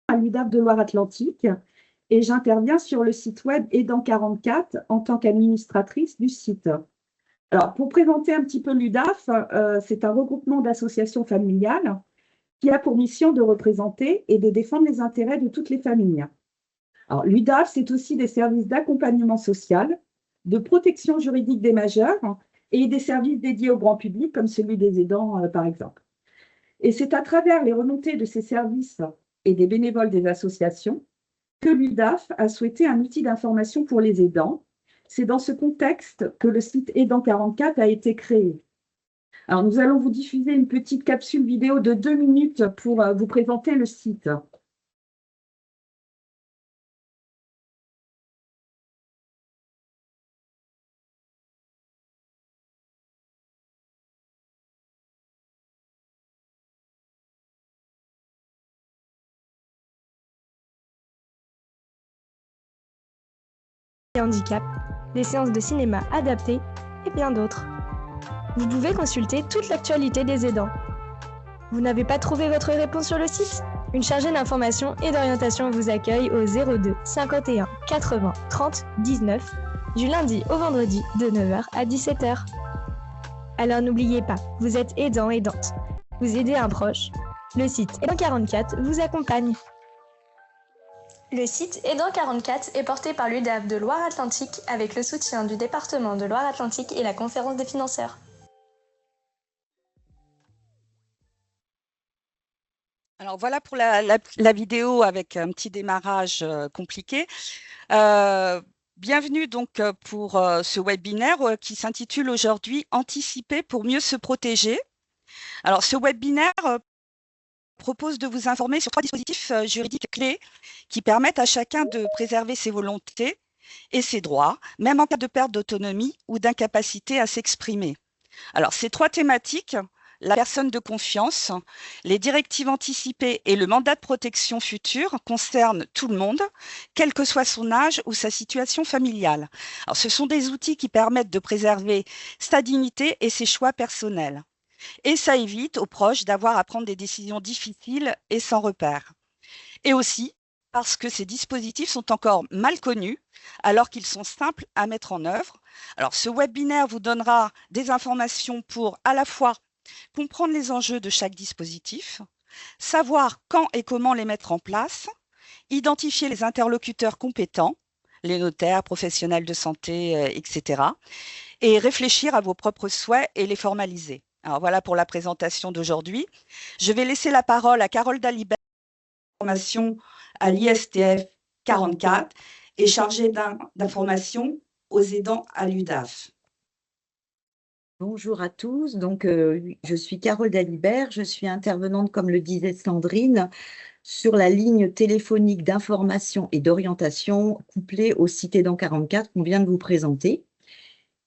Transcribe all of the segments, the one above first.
à l'UDAF de Loire-Atlantique et j'interviens sur le site web Aidant44 en tant qu'administratrice du site. Alors, pour présenter un petit peu l'UDAF, c'est un regroupement d'associations familiales qui a pour mission de représenter et de défendre les intérêts de toutes les familles. Alors, l'UDAF, c'est aussi des services d'accompagnement social, de protection juridique des majeurs et des services dédiés au grand public, comme celui des aidants, par exemple. Et c'est à travers les remontées de ces services et des bénévoles des associations que l'UDAF a souhaité un outil d'information pour les aidants. C'est dans ce contexte que le site Aidant44 a été créé. Alors, nous allons vous diffuser une petite capsule vidéo de 2 minutes pour vous présenter le site. Handicap, des séances de cinéma adaptées et bien d'autres. Vous pouvez consulter toute l'actualité des aidants. Vous n'avez pas trouvé votre réponse sur le site? Une chargée d'information et d'orientation vous accueille au 02 51 80 30 19 du lundi au vendredi de 9h à 17h. Alors n'oubliez pas, vous êtes aidant, aidante. Vous aidez un proche. Le site Aidant44 vous accompagne. Le site Aidant44 est porté par l'UDAF de Loire-Atlantique avec le soutien du département de Loire-Atlantique et la Conférence des financeurs. Alors voilà pour la vidéo avec un petit démarrage compliqué. Bienvenue donc pour ce webinaire qui s'intitule aujourd'hui « Anticiper pour mieux se protéger ». Alors ce webinaire propose de vous informer sur 3 dispositifs juridiques clés qui permettent à chacun de préserver ses volontés et ses droits, même en cas de perte d'autonomie ou d'incapacité à s'exprimer. Alors ces 3 thématiques, la personne de confiance, les directives anticipées et le mandat de protection futur concernent tout le monde, quel que soit son âge ou sa situation familiale. Alors, ce sont des outils qui permettent de préserver sa dignité et ses choix personnels. Et ça évite aux proches d'avoir à prendre des décisions difficiles et sans repère. Et aussi parce que ces dispositifs sont encore mal connus, alors qu'ils sont simples à mettre en œuvre. Alors, ce webinaire vous donnera des informations pour à la fois comprendre les enjeux de chaque dispositif, savoir quand et comment les mettre en place, identifier les interlocuteurs compétents, les notaires, professionnels de santé, etc., et réfléchir à vos propres souhaits et les formaliser. Alors voilà pour la présentation d'aujourd'hui. Je vais laisser la parole à Carole Dalibert, formation à l'ISTF 44 et chargée d'information aux aidants à l'UDAF. Bonjour à tous, donc je suis Carole Dalibert, je suis intervenante, comme le disait Sandrine, sur la ligne téléphonique d'information et d'orientation couplée au site Aidant 44 qu'on vient de vous présenter.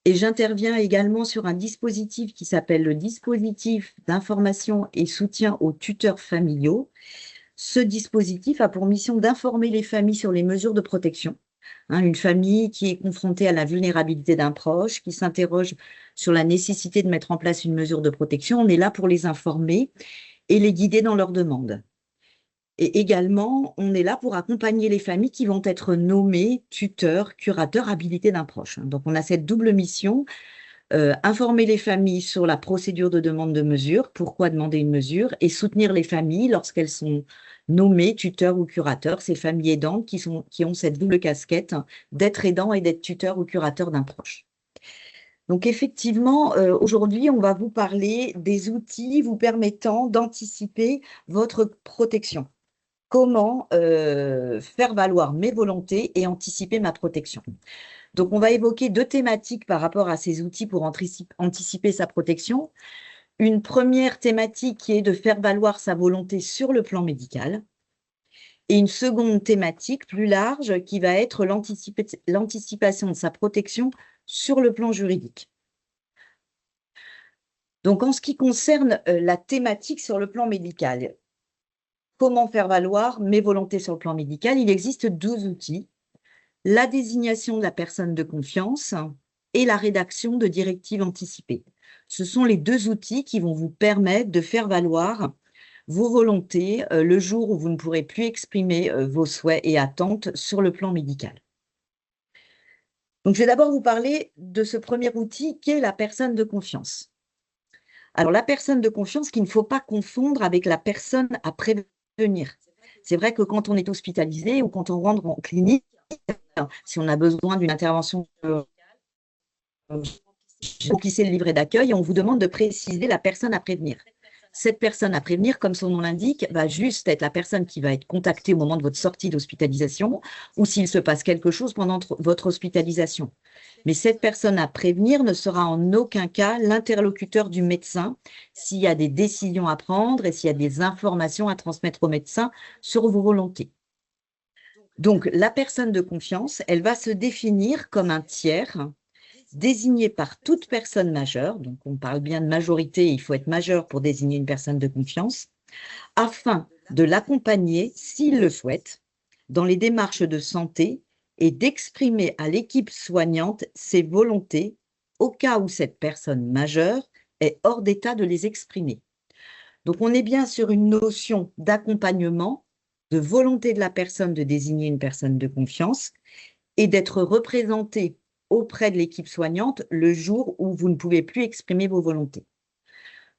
Et j'interviens également sur un dispositif qui s'appelle le dispositif d'information et soutien aux tuteurs familiaux. Ce dispositif a pour mission d'informer les familles sur les mesures de protection. Une famille qui est confrontée à la vulnérabilité d'un proche, qui s'interroge sur la nécessité de mettre en place une mesure de protection, on est là pour les informer et les guider dans leurs demandes. Et également, on est là pour accompagner les familles qui vont être nommées tuteurs, curateurs habilités d'un proche. Donc, on a cette double mission, informer les familles sur la procédure de demande de mesure, pourquoi demander une mesure, et soutenir les familles lorsqu'elles sont nommées tuteurs ou curateurs, ces familles aidantes qui ont cette double casquette d'être aidant et d'être tuteur ou curateur d'un proche. Donc effectivement, aujourd'hui, on va vous parler des outils vous permettant d'anticiper votre protection. Comment faire valoir mes volontés et anticiper ma protection. Donc, on va évoquer 2 thématiques par rapport à ces outils pour anticiper sa protection. Une première thématique qui est de faire valoir sa volonté sur le plan médical. Et une seconde thématique plus large qui va être l'anticipation de sa protection sur le plan juridique. Donc, en ce qui concerne la thématique sur le plan médical, comment faire valoir mes volontés sur le plan médical? Il existe 2 outils. La désignation de la personne de confiance et la rédaction de directives anticipées. Ce sont les 2 outils qui vont vous permettre de faire valoir vos volontés le jour où vous ne pourrez plus exprimer vos souhaits et attentes sur le plan médical. Donc, je vais d'abord vous parler de ce premier outil qui est la personne de confiance. Alors, la personne de confiance qu'il ne faut pas confondre avec la personne à prévenir. C'est vrai que quand on est hospitalisé ou quand on rentre en clinique, si on a besoin d'une intervention, remplissez le livret d'accueil et on vous demande de préciser la personne à prévenir. Cette personne à prévenir, comme son nom l'indique, va juste être la personne qui va être contactée au moment de votre sortie d'hospitalisation ou s'il se passe quelque chose pendant votre hospitalisation. Mais cette personne à prévenir ne sera en aucun cas l'interlocuteur du médecin s'il y a des décisions à prendre et s'il y a des informations à transmettre au médecin sur vos volontés. Donc, la personne de confiance, elle va se définir comme un tiers désigné par toute personne majeure, donc on parle bien de majorité, il faut être majeur pour désigner une personne de confiance, afin de l'accompagner, s'il le souhaite, dans les démarches de santé et d'exprimer à l'équipe soignante ses volontés au cas où cette personne majeure est hors d'état de les exprimer. Donc on est bien sur une notion d'accompagnement, de volonté de la personne de désigner une personne de confiance et d'être représenté auprès de l'équipe soignante le jour où vous ne pouvez plus exprimer vos volontés.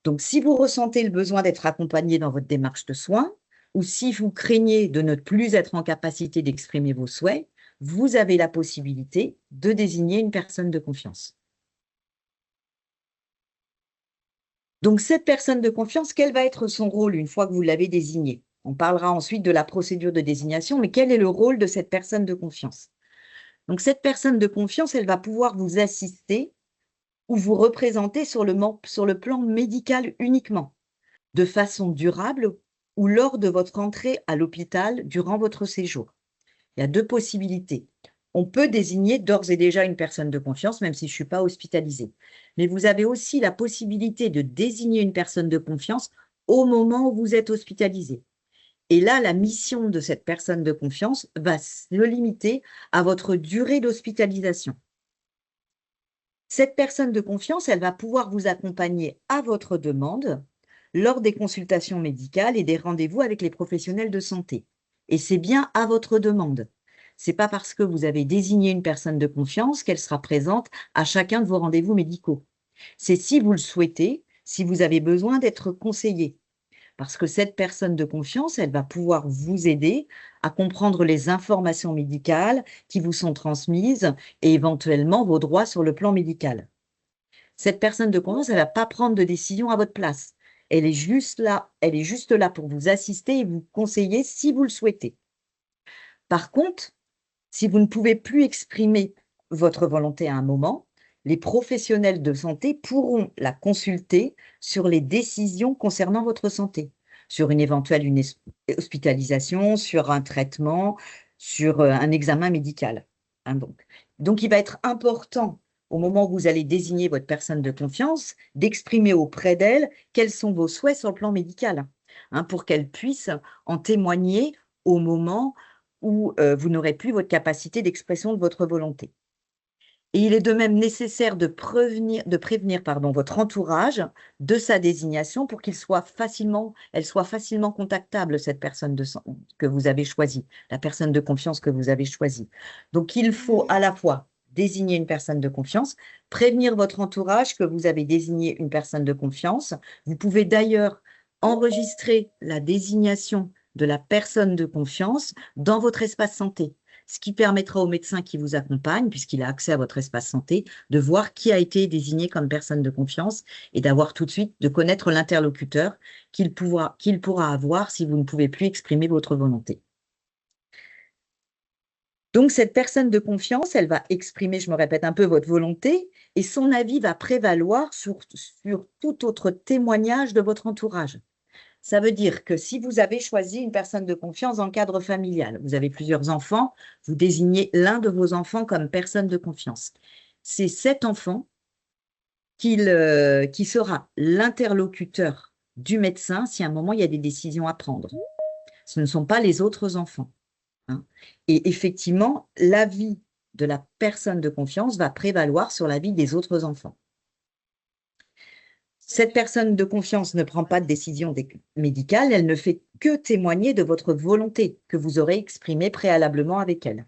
Donc, si vous ressentez le besoin d'être accompagné dans votre démarche de soins, ou si vous craignez de ne plus être en capacité d'exprimer vos souhaits, vous avez la possibilité de désigner une personne de confiance. Donc, cette personne de confiance, quel va être son rôle une fois que vous l'avez désignée? On parlera ensuite de la procédure de désignation, mais quel est le rôle de cette personne de confiance? Donc, cette personne de confiance, elle va pouvoir vous assister ou vous représenter sur le plan médical uniquement, de façon durable ou lors de votre entrée à l'hôpital durant votre séjour. Il y a deux possibilités. On peut désigner d'ores et déjà une personne de confiance, même si je ne suis pas hospitalisée. Mais vous avez aussi la possibilité de désigner une personne de confiance au moment où vous êtes hospitalisé. Et là, la mission de cette personne de confiance va se limiter à votre durée d'hospitalisation. Cette personne de confiance, elle va pouvoir vous accompagner à votre demande lors des consultations médicales et des rendez-vous avec les professionnels de santé. Et c'est bien à votre demande. Ce n'est pas parce que vous avez désigné une personne de confiance qu'elle sera présente à chacun de vos rendez-vous médicaux. C'est si vous le souhaitez, si vous avez besoin d'être conseillé. Parce que cette personne de confiance, elle va pouvoir vous aider à comprendre les informations médicales qui vous sont transmises et éventuellement vos droits sur le plan médical. Cette personne de confiance, elle ne va pas prendre de décision à votre place. Elle est juste là pour vous assister et vous conseiller si vous le souhaitez. Par contre, si vous ne pouvez plus exprimer votre volonté à un moment, les professionnels de santé pourront la consulter sur les décisions concernant votre santé, sur une éventuelle hospitalisation, sur un traitement, sur un examen médical. Donc, il va être important, au moment où vous allez désigner votre personne de confiance, d'exprimer auprès d'elle quels sont vos souhaits sur le plan médical, pour qu'elle puisse en témoigner au moment où vous n'aurez plus votre capacité d'expression de votre volonté. Et il est de même nécessaire de prévenir votre entourage de sa désignation pour elle soit facilement contactable, cette personne que vous avez choisie, la personne de confiance que vous avez choisie. Donc, il faut à la fois désigner une personne de confiance, prévenir votre entourage que vous avez désigné une personne de confiance. Vous pouvez d'ailleurs enregistrer la désignation de la personne de confiance dans votre espace santé, ce qui permettra au médecin qui vous accompagne, puisqu'il a accès à votre espace santé, de voir qui a été désigné comme personne de confiance et de connaître l'interlocuteur qu'il pourra avoir si vous ne pouvez plus exprimer votre volonté. Donc, cette personne de confiance, elle va exprimer, je me répète un peu, votre volonté et son avis va prévaloir sur tout autre témoignage de votre entourage. Ça veut dire que si vous avez choisi une personne de confiance dans le cadre familial, vous avez plusieurs enfants, vous désignez l'un de vos enfants comme personne de confiance. C'est cet enfant qui sera l'interlocuteur du médecin si à un moment il y a des décisions à prendre. Ce ne sont pas les autres enfants. Et effectivement, l'avis de la personne de confiance va prévaloir sur l'avis des autres enfants. Cette personne de confiance ne prend pas de décision médicale, elle ne fait que témoigner de votre volonté que vous aurez exprimée préalablement avec elle.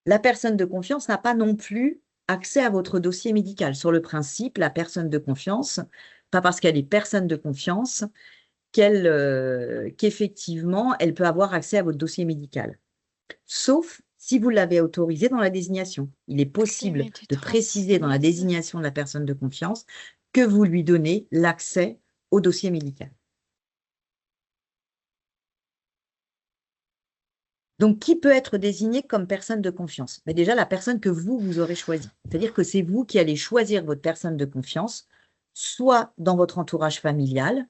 La personne de confiance n'a pas non plus accès à votre dossier médical. Sur le principe, la personne de confiance, pas parce qu'elle est personne de confiance, qu'effectivement, elle peut avoir accès à votre dossier médical. Sauf si vous l'avez autorisé dans la désignation. Il est possible de préciser dans la désignation de la personne de confiance que vous lui donnez l'accès au dossier médical. Donc, qui peut être désigné comme personne de confiance? Mais déjà, la personne que vous aurez choisie. C'est-à-dire que c'est vous qui allez choisir votre personne de confiance, soit dans votre entourage familial,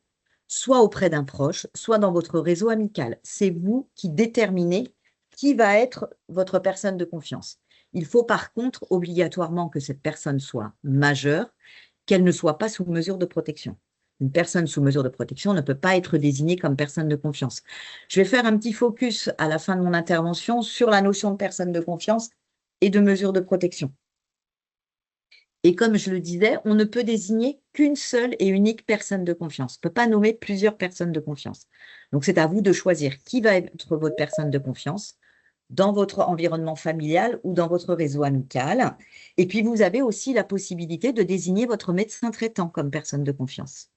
soit auprès d'un proche, soit dans votre réseau amical. C'est vous qui déterminez qui va être votre personne de confiance. Il faut par contre obligatoirement que cette personne soit majeure, qu'elle ne soit pas sous mesure de protection. Une personne sous mesure de protection ne peut pas être désignée comme personne de confiance. Je vais faire un petit focus à la fin de mon intervention sur la notion de personne de confiance et de mesure de protection. Et comme je le disais, on ne peut désigner qu'une seule et unique personne de confiance. On ne peut pas nommer plusieurs personnes de confiance. Donc, c'est à vous de choisir qui va être votre personne de confiance dans votre environnement familial ou dans votre réseau amical. Et puis, vous avez aussi la possibilité de désigner votre médecin traitant comme personne de confiance.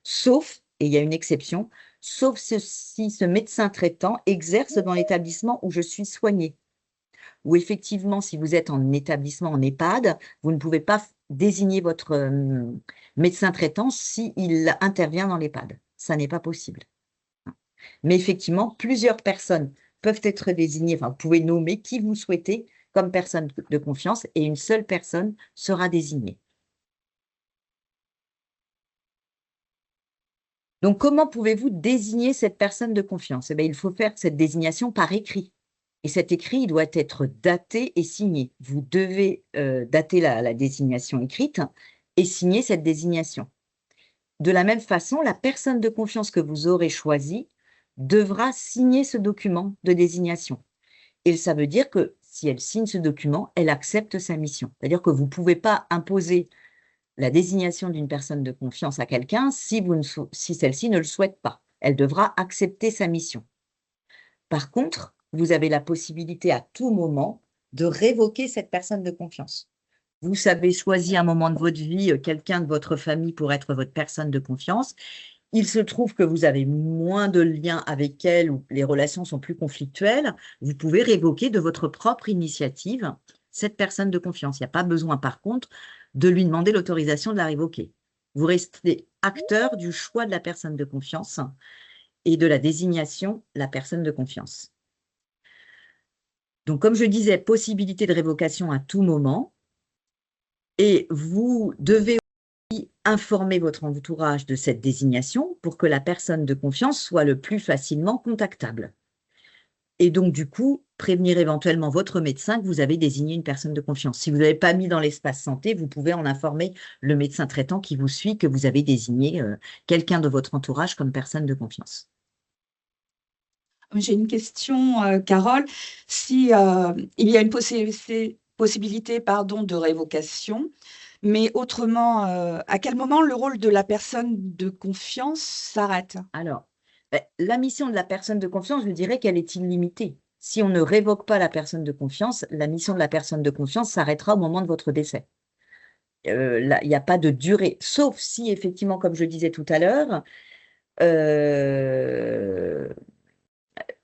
Sauf, et il y a une exception, sauf si ce médecin traitant exerce dans l'établissement où je suis soignée. Ou effectivement, si vous êtes en établissement, en EHPAD, vous ne pouvez pas désigner votre médecin traitant s'il intervient dans l'EHPAD. Ça n'est pas possible. Mais effectivement, plusieurs personnes peuvent être désignées, enfin, vous pouvez nommer qui vous souhaitez comme personne de confiance et une seule personne sera désignée. Donc, comment pouvez-vous désigner cette personne de confiance? Eh bien, il faut faire cette désignation par écrit. Et cet écrit, il doit être daté et signé. Vous devez dater la désignation écrite et signer cette désignation. De la même façon, la personne de confiance que vous aurez choisie devra signer ce document de désignation. Et ça veut dire que si elle signe ce document, elle accepte sa mission. C'est-à-dire que vous ne pouvez pas imposer la désignation d'une personne de confiance à quelqu'un si celle-ci ne le souhaite pas. Elle devra accepter sa mission. Par contre, vous avez la possibilité à tout moment de révoquer cette personne de confiance. Vous avez choisi à un moment de votre vie quelqu'un de votre famille pour être votre personne de confiance. Il se trouve que vous avez moins de liens avec elle ou les relations sont plus conflictuelles. Vous pouvez révoquer de votre propre initiative cette personne de confiance. Il n'y a pas besoin, par contre, de lui demander l'autorisation de la révoquer. Vous restez acteur du choix de la personne de confiance et de la désignation de la personne de confiance. Donc, comme je disais, possibilité de révocation à tout moment. Et vous devez aussi informer votre entourage de cette désignation pour que la personne de confiance soit le plus facilement contactable. Et donc, du coup, prévenir éventuellement votre médecin que vous avez désigné une personne de confiance. Si vous n'avez pas mis dans l'espace santé, vous pouvez en informer le médecin traitant qui vous suit que vous avez désigné quelqu'un de votre entourage comme personne de confiance. J'ai une question, Carole. Si il y a une possibilité de révocation, mais autrement, à quel moment le rôle de la personne de confiance s'arrête? Alors, la mission de la personne de confiance, je dirais qu'elle est illimitée. Si on ne révoque pas la personne de confiance, la mission de la personne de confiance s'arrêtera au moment de votre décès. Là, il n'y a pas de durée, sauf si, effectivement, comme je disais tout à l'heure,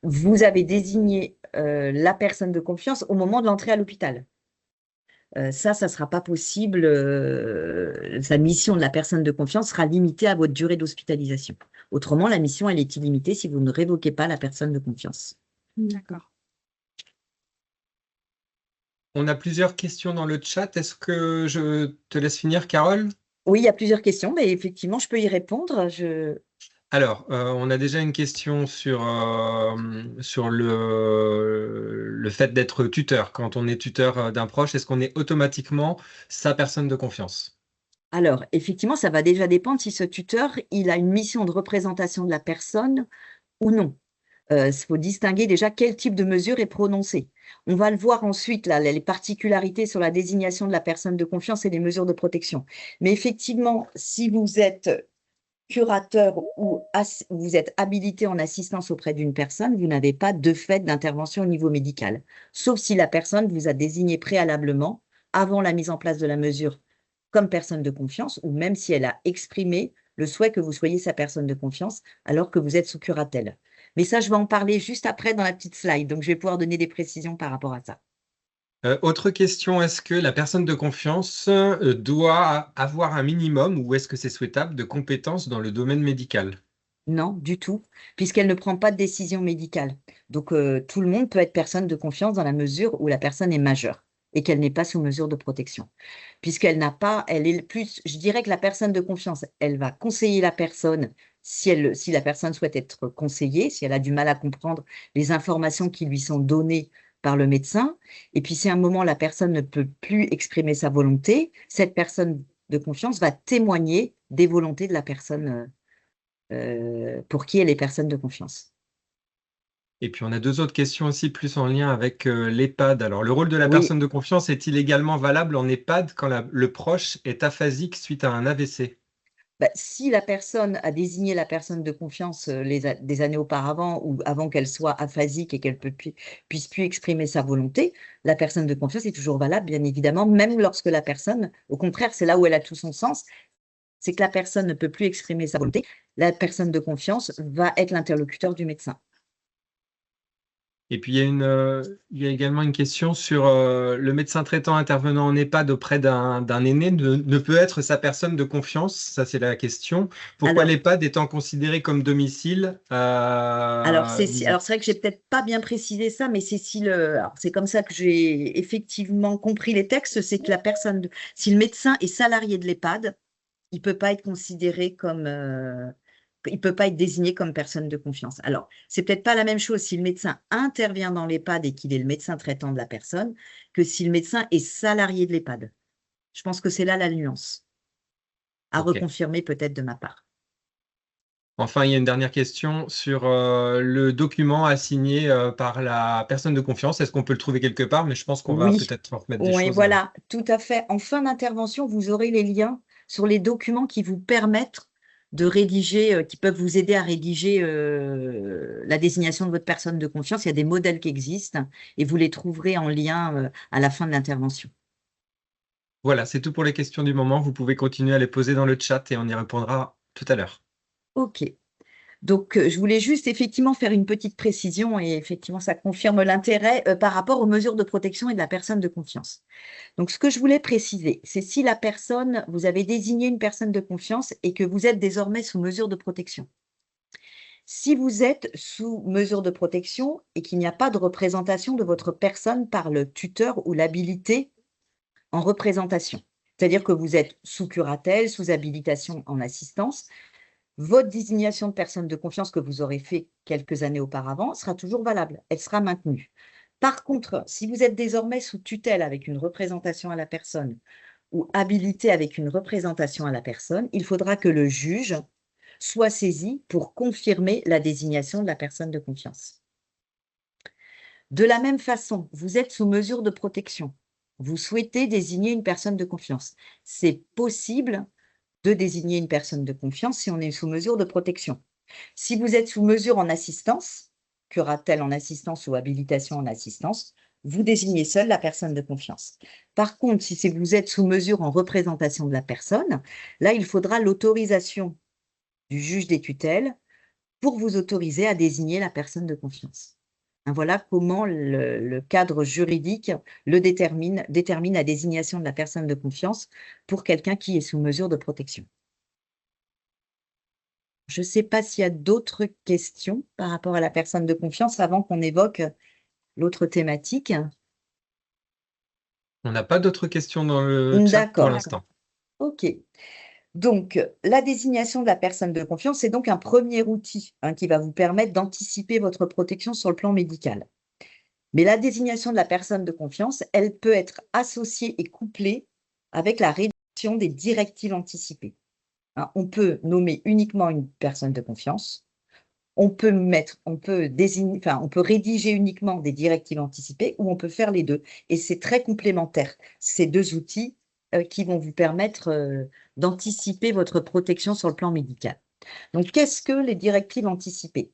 vous avez désigné la personne de confiance au moment de l'entrée à l'hôpital. Ça ne sera pas possible. Sa mission de la personne de confiance sera limitée à votre durée d'hospitalisation. Autrement, la mission, elle est illimitée si vous ne révoquez pas la personne de confiance. D'accord. On a plusieurs questions dans le chat. Est-ce que je te laisse finir, Carole? Oui, il y a plusieurs questions, mais effectivement, je peux y répondre. Alors, on a déjà une question sur le fait d'être tuteur. Quand on est tuteur d'un proche, est-ce qu'on est automatiquement sa personne de confiance? Alors, effectivement, ça va déjà dépendre si ce tuteur, il a une mission de représentation de la personne ou non. faut distinguer déjà quel type de mesure est prononcée. On va le voir ensuite, là, les particularités sur la désignation de la personne de confiance et les mesures de protection. Mais effectivement, si vous êtes curateur ou vous êtes habilité en assistance auprès d'une personne, vous n'avez pas de fait d'intervention au niveau médical, sauf si la personne vous a désigné préalablement, avant la mise en place de la mesure, comme personne de confiance, ou même si elle a exprimé le souhait que vous soyez sa personne de confiance alors que vous êtes sous curatelle. Mais ça, je vais en parler juste après dans la petite slide, donc je vais pouvoir donner des précisions par rapport à ça. Autre question, est-ce que la personne de confiance doit avoir un minimum ou est-ce que c'est souhaitable de compétences dans le domaine médical? Non, du tout, puisqu'elle ne prend pas de décision médicale. Donc, tout le monde peut être personne de confiance dans la mesure où la personne est majeure et qu'elle n'est pas sous mesure de protection. Puisqu'elle n'a pas, elle est plus, je dirais que la personne de confiance, elle va conseiller la personne si la personne souhaite être conseillée, si elle a du mal à comprendre les informations qui lui sont données par le médecin. Et puis, si à un moment, la personne ne peut plus exprimer sa volonté, cette personne de confiance va témoigner des volontés de la personne pour qui elle est personne de confiance. Et puis on a deux autres questions aussi plus en lien avec l'EHPAD. Alors le rôle de la Oui, personne de confiance est-il également valable en EHPAD quand le proche est aphasique suite à un AVC? si la personne a désigné la personne de confiance des années auparavant ou avant qu'elle soit aphasique et qu'elle puisse plus exprimer sa volonté, la personne de confiance est toujours valable, bien évidemment, même lorsque la personne, au contraire, c'est là où elle a tout son sens, c'est que la personne ne peut plus exprimer sa volonté, la personne de confiance va être l'interlocuteur du médecin. Et puis il y a également une question sur le médecin traitant intervenant en EHPAD auprès d'un aîné ne peut être sa personne de confiance. Ça, c'est la question. Pourquoi Alors, l'EHPAD étant considéré comme domicile alors c'est vrai que j'ai peut-être pas bien précisé ça, mais c'est comme ça que j'ai effectivement compris les textes, c'est que si le médecin est salarié de l'EHPAD, il peut pas être considéré comme, il peut pas être désigné comme personne de confiance. Alors, c'est peut-être pas la même chose si le médecin intervient dans l'EHPAD et qu'il est le médecin traitant de la personne que si le médecin est salarié de l'EHPAD. Je pense que c'est là la nuance, à Ok. reconfirmer peut-être de ma part. Enfin, il y a une dernière question sur le document assigné par la personne de confiance. Est-ce qu'on peut le trouver quelque part? Mais je pense qu'on va Oui, peut-être transmettre des oui, choses. voilà, tout à fait. En fin d'intervention, vous aurez les liens sur les documents qui vous permettent de rédiger, qui peuvent vous aider à rédiger la désignation de votre personne de confiance. Il y a des modèles qui existent et vous les trouverez en lien à la fin de l'intervention. Voilà, c'est tout pour les questions du moment. Vous pouvez continuer à les poser dans le chat et on y répondra tout à l'heure. OK. Donc, je voulais juste effectivement faire une petite précision et effectivement, ça confirme l'intérêt par rapport aux mesures de protection et de la personne de confiance. Donc, ce que je voulais préciser, c'est si vous avez désigné une personne de confiance et que vous êtes désormais sous mesure de protection. Si vous êtes sous mesure de protection et qu'il n'y a pas de représentation de votre personne par le tuteur ou l'habilité en représentation, c'est-à-dire que vous êtes sous curatelle, sous habilitation en assistance, votre désignation de personne de confiance que vous aurez fait quelques années auparavant sera toujours valable, elle sera maintenue. Par contre, si vous êtes désormais sous tutelle avec une représentation à la personne ou habilité avec une représentation à la personne, il faudra que le juge soit saisi pour confirmer la désignation de la personne de confiance. De la même façon, vous êtes sous mesure de protection. Vous souhaitez désigner une personne de confiance. C'est possible de désigner une personne de confiance si on est sous mesure de protection. Si vous êtes sous mesure en assistance, curatelle en assistance ou habilitation en assistance, vous désignez seul la personne de confiance. Par contre, si vous êtes sous mesure en représentation de la personne, là, il faudra l'autorisation du juge des tutelles pour vous autoriser à désigner la personne de confiance. Voilà comment le cadre juridique détermine la désignation de la personne de confiance pour quelqu'un qui est sous mesure de protection. Je ne sais pas s'il y a d'autres questions par rapport à la personne de confiance avant qu'on évoque l'autre thématique. On n'a pas d'autres questions dans le chat pour D'accord. l'instant. OK. Donc, la désignation de la personne de confiance, c'est donc un premier outil qui va vous permettre d'anticiper votre protection sur le plan médical. Mais la désignation de la personne de confiance, elle peut être associée et couplée avec la rédaction des directives anticipées. On peut nommer uniquement une personne de confiance on peut on peut rédiger uniquement des directives anticipées ou on peut faire les deux. Et c'est très complémentaire, ces deux outils qui vont vous permettre d'anticiper votre protection sur le plan médical. Donc, qu'est-ce que les directives anticipées?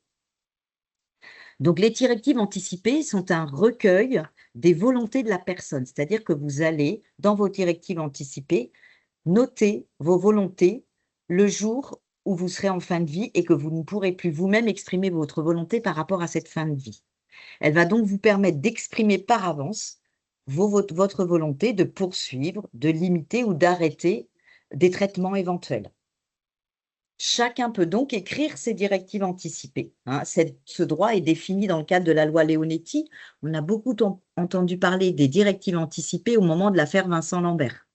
Donc, les directives anticipées sont un recueil des volontés de la personne, c'est-à-dire que vous allez, dans vos directives anticipées, noter vos volontés le jour où vous serez en fin de vie et que vous ne pourrez plus vous-même exprimer votre volonté par rapport à cette fin de vie. Elle va donc vous permettre d'exprimer par avance votre volonté de poursuivre, de limiter ou d'arrêter des traitements éventuels. Chacun peut donc écrire ses directives anticipées. Ce droit est défini dans le cadre de la loi Leonetti. On a beaucoup entendu parler des directives anticipées au moment de l'affaire Vincent Lambert.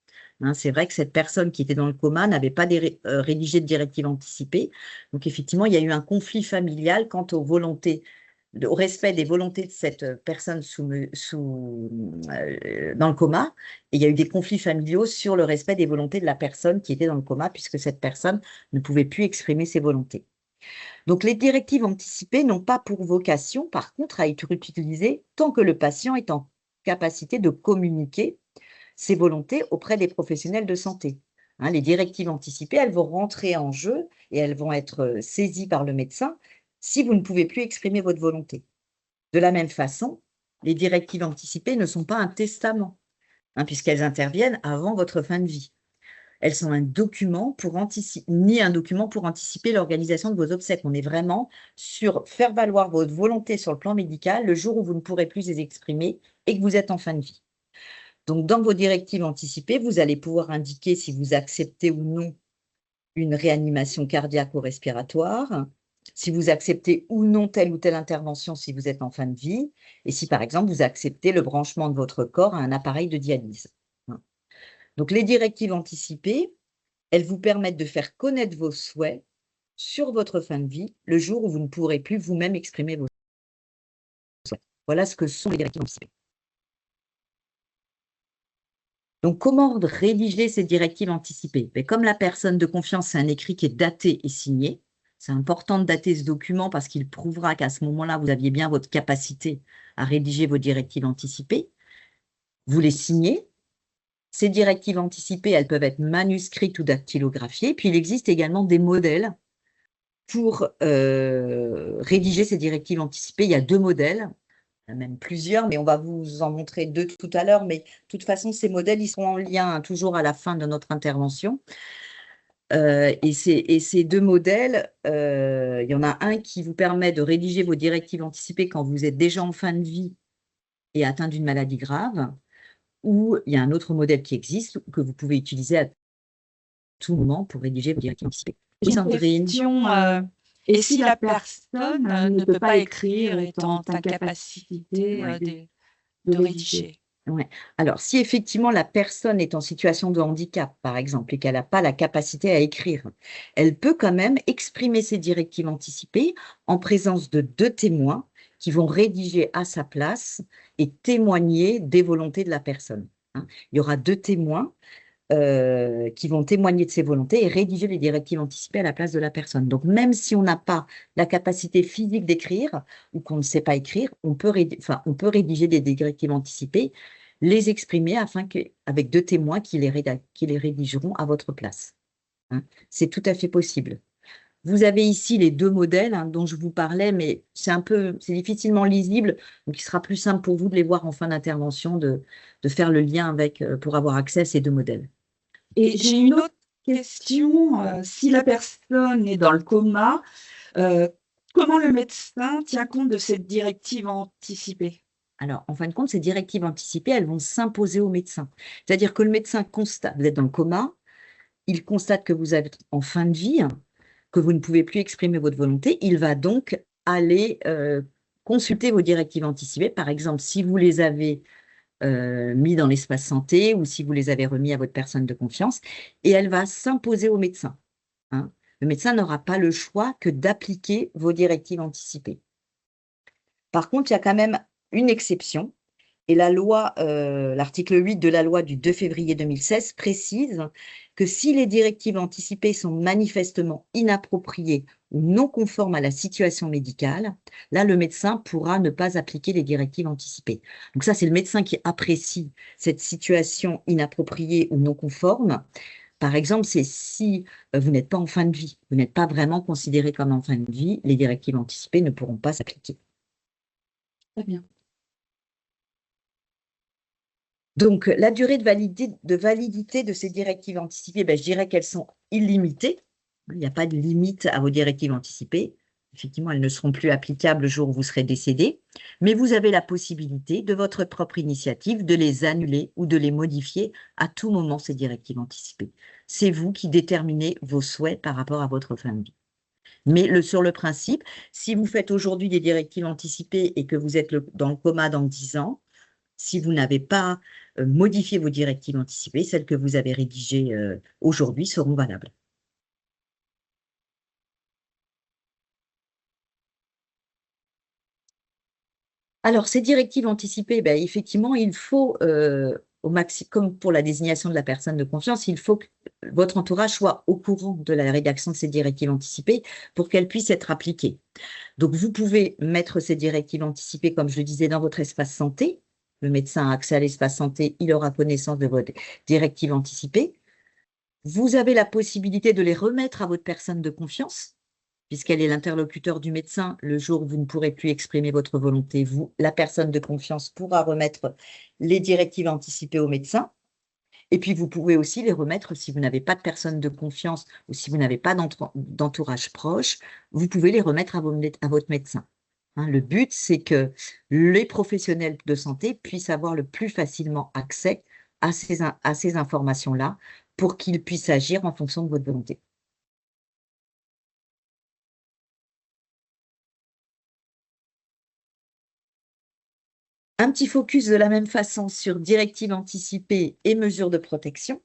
C'est vrai que cette personne qui était dans le coma n'avait pas rédigé de directive anticipée. Donc, effectivement, il y a eu un conflit familial quant aux volontés, au respect des volontés de cette personne dans le coma. Et il y a eu des conflits familiaux sur le respect des volontés de la personne qui était dans le coma, puisque cette personne ne pouvait plus exprimer ses volontés. Donc, les directives anticipées n'ont pas pour vocation, par contre, à être utilisées tant que le patient est en capacité de communiquer ses volontés auprès des professionnels de santé. Les directives anticipées, elles vont rentrer en jeu et elles vont être saisies par le médecin si vous ne pouvez plus exprimer votre volonté. De la même façon, les directives anticipées ne sont pas un testament, puisqu'elles interviennent avant votre fin de vie. Elles sont ni un document pour anticiper l'organisation de vos obsèques. On est vraiment sur faire valoir votre volonté sur le plan médical le jour où vous ne pourrez plus les exprimer et que vous êtes en fin de vie. Donc, dans vos directives anticipées, vous allez pouvoir indiquer si vous acceptez ou non une réanimation cardiaque ou respiratoire, si vous acceptez ou non telle ou telle intervention si vous êtes en fin de vie, et si, par exemple, vous acceptez le branchement de votre corps à un appareil de dialyse. Donc, les directives anticipées, elles vous permettent de faire connaître vos souhaits sur votre fin de vie le jour où vous ne pourrez plus vous-même exprimer vos souhaits. Voilà ce que sont les directives anticipées. Donc, comment rédiger ces directives anticipées? Comme la personne de confiance, c'est un écrit qui est daté et signé. C'est important de dater ce document parce qu'il prouvera qu'à ce moment-là, vous aviez bien votre capacité à rédiger vos directives anticipées. Vous les signez. Ces directives anticipées, elles peuvent être manuscrites ou dactylographiées. Puis, il existe également des modèles pour rédiger ces directives anticipées. Il y a 2 modèles. Il y en a même plusieurs, mais on va vous en montrer 2 tout à l'heure. Mais de toute façon, ces modèles, ils seront en lien toujours à la fin de notre intervention. Et ces 2 modèles, il y en a un qui vous permet de rédiger vos directives anticipées quand vous êtes déjà en fin de vie et atteint d'une maladie grave, ou il y a un autre modèle qui existe que vous pouvez utiliser à tout moment pour rédiger vos directives anticipées. Oui, Sandrine. Et si la personne ne peut pas écrire, est en incapacité de rédiger? Ouais. Alors, si effectivement la personne est en situation de handicap, par exemple, et qu'elle n'a pas la capacité à écrire, elle peut quand même exprimer ses directives anticipées en présence de 2 témoins qui vont rédiger à sa place et témoigner des volontés de la personne. Il y aura 2 témoins qui vont témoigner de ses volontés et rédiger les directives anticipées à la place de la personne. Donc, même si on n'a pas la capacité physique d'écrire ou qu'on ne sait pas écrire, on peut rédiger des directives anticipées, les exprimer avec 2 témoins qui les rédigeront à votre place. C'est tout à fait possible. Vous avez ici les 2 modèles dont je vous parlais, mais c'est difficilement lisible, donc il sera plus simple pour vous de les voir en fin d'intervention, de faire le lien pour avoir accès à ces 2 modèles. Et j'ai une autre question. Si la personne est dans le coma, comment le médecin tient compte de cette directive anticipée? Alors, en fin de compte, ces directives anticipées, elles vont s'imposer au médecin. C'est-à-dire que le médecin constate, vous êtes dans le coma, il constate que vous êtes en fin de vie, que vous ne pouvez plus exprimer votre volonté, il va donc aller consulter vos directives anticipées. Par exemple, si vous les avez mis dans l'espace santé ou si vous les avez remis à votre personne de confiance, et elle va s'imposer au médecin. Le médecin n'aura pas le choix que d'appliquer vos directives anticipées. Par contre, il y a quand même une exception, et l'article 8 de la loi du 2 février 2016 précise que si les directives anticipées sont manifestement inappropriées ou non conformes à la situation médicale, là, le médecin pourra ne pas appliquer les directives anticipées. Donc ça, c'est le médecin qui apprécie cette situation inappropriée ou non conforme. Par exemple, c'est si vous n'êtes pas en fin de vie, vous n'êtes pas vraiment considéré comme en fin de vie, les directives anticipées ne pourront pas s'appliquer. Très bien. Donc, la durée de validité de ces directives anticipées, je dirais qu'elles sont illimitées. Il n'y a pas de limite à vos directives anticipées. Effectivement, elles ne seront plus applicables le jour où vous serez décédé, mais vous avez la possibilité, de votre propre initiative, de les annuler ou de les modifier à tout moment, ces directives anticipées. C'est vous qui déterminez vos souhaits par rapport à votre fin de vie. Mais sur le principe, si vous faites aujourd'hui des directives anticipées et que vous êtes dans le coma dans 10 ans, si vous n'avez pas modifié vos directives anticipées, celles que vous avez rédigées aujourd'hui seront valables. Alors, ces directives anticipées, effectivement, il faut, au maximum, comme pour la désignation de la personne de confiance, il faut que votre entourage soit au courant de la rédaction de ces directives anticipées pour qu'elles puissent être appliquées. Donc, vous pouvez mettre ces directives anticipées, comme je le disais, dans votre espace santé. Le médecin a accès à l'espace santé, il aura connaissance de votre directive anticipée. Vous avez la possibilité de les remettre à votre personne de confiance, puisqu'elle est l'interlocuteur du médecin. Le jour où vous ne pourrez plus exprimer votre volonté, la personne de confiance, pourra remettre les directives anticipées au médecin. Et puis, vous pouvez aussi les remettre si vous n'avez pas de personne de confiance ou si vous n'avez pas d'entourage proche, vous pouvez les remettre à votre médecin. Le but, c'est que les professionnels de santé puissent avoir le plus facilement accès à ces informations-là pour qu'ils puissent agir en fonction de votre volonté. Un petit focus de la même façon sur directives anticipées et mesures de protection.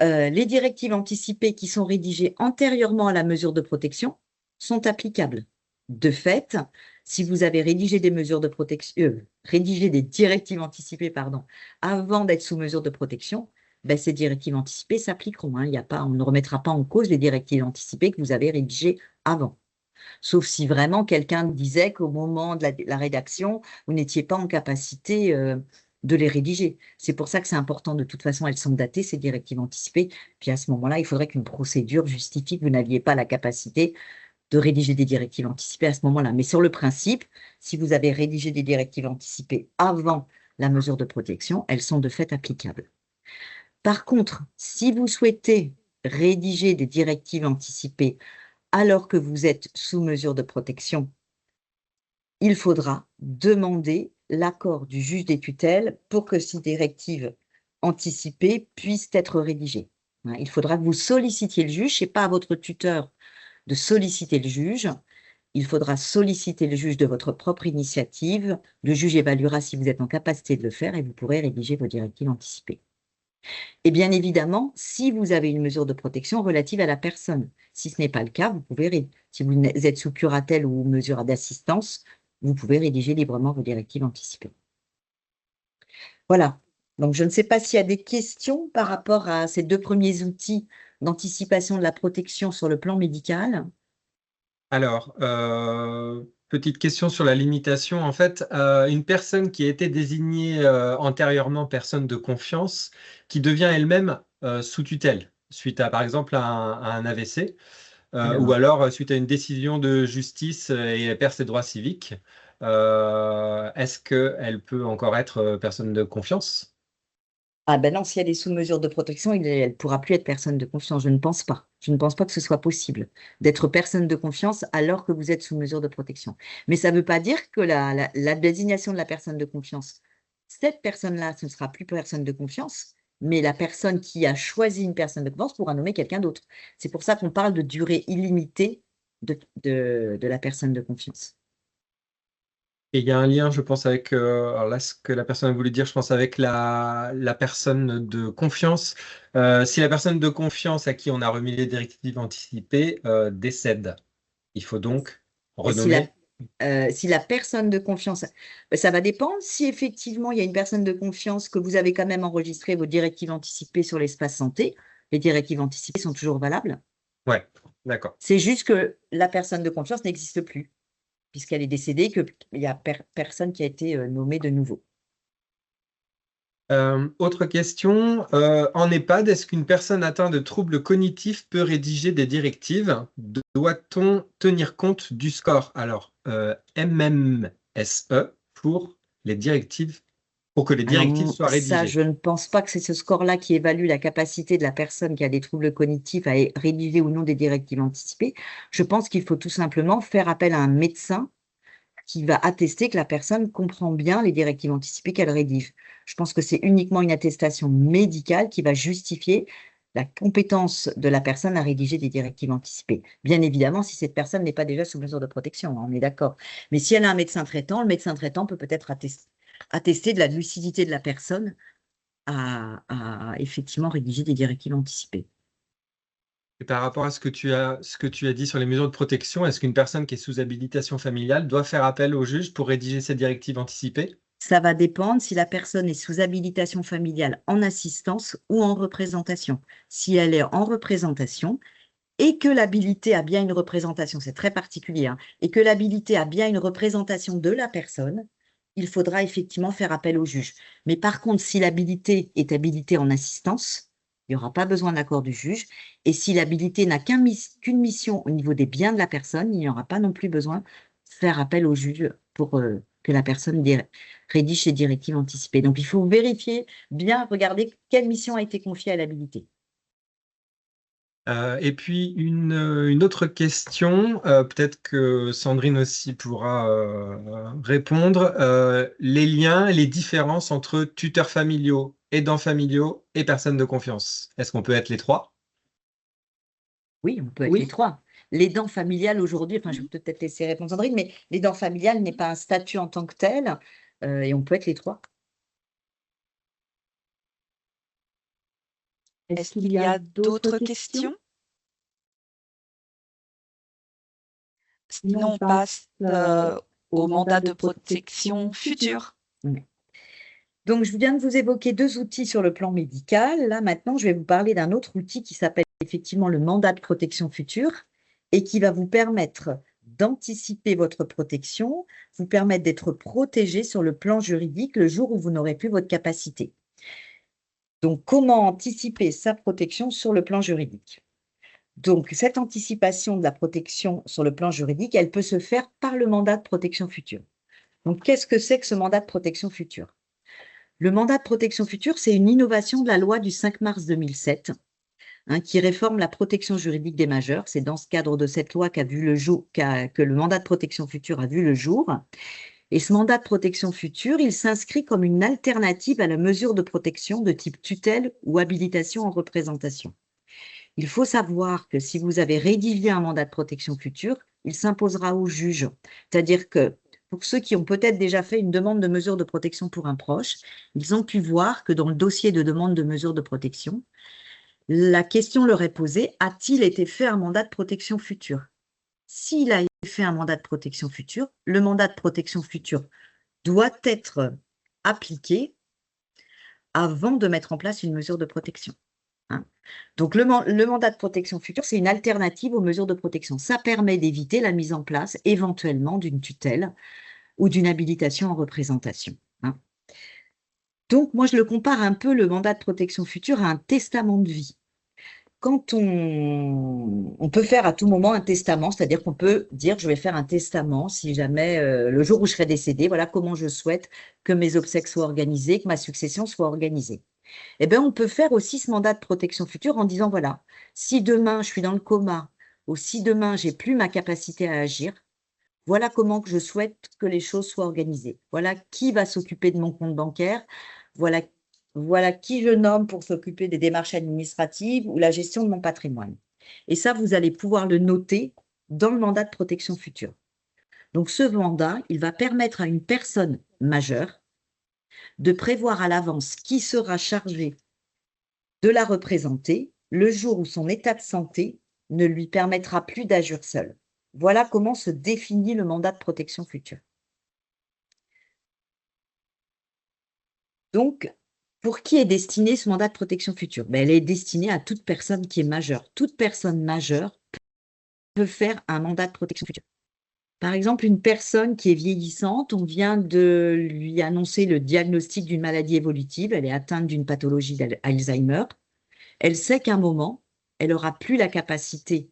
Les directives anticipées qui sont rédigées antérieurement à la mesure de protection sont applicables. De fait, si vous avez rédigé des mesures de protection, rédigé des directives anticipées, avant d'être sous mesure de protection, ces directives anticipées s'appliqueront. On ne remettra pas en cause les directives anticipées que vous avez rédigées avant. Sauf si vraiment quelqu'un disait qu'au moment de la rédaction, vous n'étiez pas en capacité de les rédiger. C'est pour ça que c'est important. De toute façon, elles sont datées, ces directives anticipées. Puis à ce moment-là, il faudrait qu'une procédure justifie que vous n'aviez pas la capacité de rédiger des directives anticipées à ce moment-là. Mais sur le principe, si vous avez rédigé des directives anticipées avant la mesure de protection, elles sont de fait applicables. Par contre, si vous souhaitez rédiger des directives anticipées alors que vous êtes sous mesure de protection, il faudra demander l'accord du juge des tutelles pour que ces directives anticipées puissent être rédigées. Il faudra que vous sollicitiez le juge, ce n'est pas à votre tuteur de solliciter le juge. Il faudra solliciter le juge de votre propre initiative. Le juge évaluera si vous êtes en capacité de le faire et vous pourrez rédiger vos directives anticipées. Et bien évidemment, si vous avez une mesure de protection relative à la personne, si ce n'est pas le cas, si vous êtes sous curatelle ou mesure d'assistance, vous pouvez rédiger librement vos directives anticipées. Voilà. Donc, je ne sais pas s'il y a des questions par rapport à ces deux premiers outils d'anticipation de la protection sur le plan médical. Alors, petite question sur la limitation. En fait, une personne qui a été désignée antérieurement personne de confiance, qui devient elle-même sous tutelle, suite à, par exemple, à un AVC, ou alors suite à une décision de justice et elle perd ses droits civiques, est-ce qu'elle peut encore être personne de confiance? Ah ben non, si elle est sous mesure de protection, elle ne pourra plus être personne de confiance. Je ne pense pas. Je ne pense pas que ce soit possible d'être personne de confiance alors que vous êtes sous mesure de protection. Mais ça ne veut pas dire que la désignation de la personne de confiance, cette personne-là, ce ne sera plus personne de confiance, mais la personne qui a choisi une personne de confiance pourra nommer quelqu'un d'autre. C'est pour ça qu'on parle de durée illimitée de la personne de confiance. Et il y a un lien, je pense, avec alors là, ce que la personne a voulu dire, je pense, avec la personne de confiance. Si la personne de confiance à qui on a remis les directives anticipées décède, il faut donc renommer. Si la personne de confiance, ça va dépendre. Si effectivement il y a une personne de confiance que vous avez quand même enregistré vos directives anticipées sur l'espace santé, les directives anticipées sont toujours valables. Ouais. D'accord. C'est juste que la personne de confiance n'existe plus, puisqu'elle est décédée, qu'il n'y a personne qui a été nommé de nouveau. Autre question, en EHPAD, est-ce qu'une personne atteinte de troubles cognitifs peut rédiger des directives? Doit-on tenir compte du score? Alors, MMSE pour les directives, pour que les directives soient Ça, rédigées. je ne pense pas que c'est ce score-là qui évalue la capacité de la personne qui a des troubles cognitifs à rédiger ou non des directives anticipées. Je pense qu'il faut tout simplement faire appel à un médecin qui va attester que la personne comprend bien les directives anticipées qu'elle rédige. Je pense que c'est uniquement une attestation médicale qui va justifier la compétence de la personne à rédiger des directives anticipées. Bien évidemment, si cette personne n'est pas déjà sous mesure de protection, hein, on est d'accord. Mais si elle a un médecin traitant, le médecin traitant peut peut-être attester de la lucidité de la personne à effectivement rédiger des directives anticipées. Et par rapport à ce que tu as dit sur les mesures de protection, est-ce qu'une personne qui est sous habilitation familiale doit faire appel au juge pour rédiger ses directives anticipées? Ça va dépendre si la personne est sous habilitation familiale en assistance ou en représentation. Si elle est en représentation et que l'habilité a bien une représentation, c'est très particulier, hein, et que l'habilité a bien une représentation de la personne, il faudra effectivement faire appel au juge. Mais par contre, si l'habilité est habilitée en assistance, il n'y aura pas besoin d'accord du juge. Et si l'habilité n'a qu'une mission au niveau des biens de la personne, il n'y aura pas non plus besoin de faire appel au juge pour que la personne rédige ses directives anticipées. Donc, il faut vérifier bien, regarder quelle mission a été confiée à l'habilité. Et puis une autre question, peut-être que Sandrine aussi pourra répondre. Les liens et les différences entre tuteurs familiaux, aidants familiaux et personnes de confiance. Est-ce qu'on peut être les trois? Oui, on peut être les trois. L'aidant familial aujourd'hui, enfin, je vais peut-être laisser répondre Sandrine, mais l'aidant familial n'est pas un statut en tant que tel, et on peut être les trois. Est-ce qu'il y a d'autres questions? Sinon, on passe au mandat de protection futur. Donc, je viens de vous évoquer 2 outils sur le plan médical. Là, maintenant, je vais vous parler d'un autre outil qui s'appelle effectivement le mandat de protection future et qui va vous permettre d'anticiper votre protection, vous permettre d'être protégé sur le plan juridique le jour où vous n'aurez plus votre capacité. Donc, comment anticiper sa protection sur le plan juridique? Donc, cette anticipation de la protection sur le plan juridique, elle peut se faire par le mandat de protection future. Donc, qu'est-ce que c'est que ce mandat de protection future? Le mandat de protection future, c'est une innovation de la loi du 5 mars 2007 qui réforme la protection juridique des majeurs. C'est dans ce cadre de cette loi que le mandat de protection future a vu le jour. Et ce mandat de protection future, il s'inscrit comme une alternative à la mesure de protection de type tutelle ou habilitation en représentation. Il faut savoir que si vous avez rédigé un mandat de protection future, il s'imposera au juge. C'est-à-dire que pour ceux qui ont peut-être déjà fait une demande de mesure de protection pour un proche, ils ont pu voir que dans le dossier de demande de mesure de protection, la question leur est posée, a-t-il été fait un mandat de protection future? S'il a été fait un mandat de protection future, le mandat de protection future doit être appliqué avant de mettre en place une mesure de protection. Donc, le mandat de protection future, c'est une alternative aux mesures de protection. Ça permet d'éviter la mise en place éventuellement d'une tutelle ou d'une habilitation en représentation. Donc, moi, je le compare un peu, le mandat de protection future, à un testament de vie. Quand on peut faire à tout moment un testament, c'est-à-dire qu'on peut dire, je vais faire un testament si jamais le jour où je serai décédé, voilà comment je souhaite que mes obsèques soient organisées, que ma succession soit organisée. Eh bien, on peut faire aussi ce mandat de protection future en disant, voilà, si demain je suis dans le coma ou si demain j'ai plus ma capacité à agir, voilà comment que je souhaite que les choses soient organisées. Voilà qui va s'occuper de mon compte bancaire, voilà qui je nomme pour s'occuper des démarches administratives ou la gestion de mon patrimoine. Et ça, vous allez pouvoir le noter dans le mandat de protection future. Donc, ce mandat, il va permettre à une personne majeure de prévoir à l'avance qui sera chargé de la représenter le jour où son état de santé ne lui permettra plus d'agir seul. Voilà comment se définit le mandat de protection future. Donc, pour qui est destiné ce mandat de protection future? Elle est destinée à toute personne qui est majeure. Toute personne majeure peut faire un mandat de protection future. Par exemple, une personne qui est vieillissante, on vient de lui annoncer le diagnostic d'une maladie évolutive, elle est atteinte d'une pathologie d'Alzheimer. Elle sait qu'à un moment, elle n'aura plus la capacité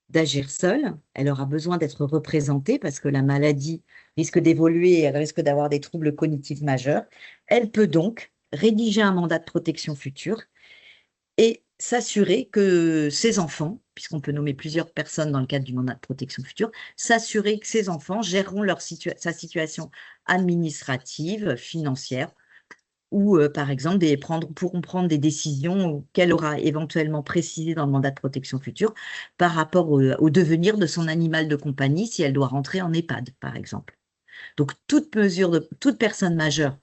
d'agir seule, elle aura besoin d'être représentée parce que la maladie risque d'évoluer et elle risque d'avoir des troubles cognitifs majeurs. Elle peut donc rédiger un mandat de protection future et s'assurer que ses enfants, puisqu'on peut nommer plusieurs personnes dans le cadre du mandat de protection future, s'assurer que ses enfants géreront sa situation administrative, financière, ou par exemple pourront prendre des décisions qu'elle aura éventuellement précisées dans le mandat de protection future par rapport au devenir de son animal de compagnie si elle doit rentrer en EHPAD, par exemple. Donc, toute personne majeure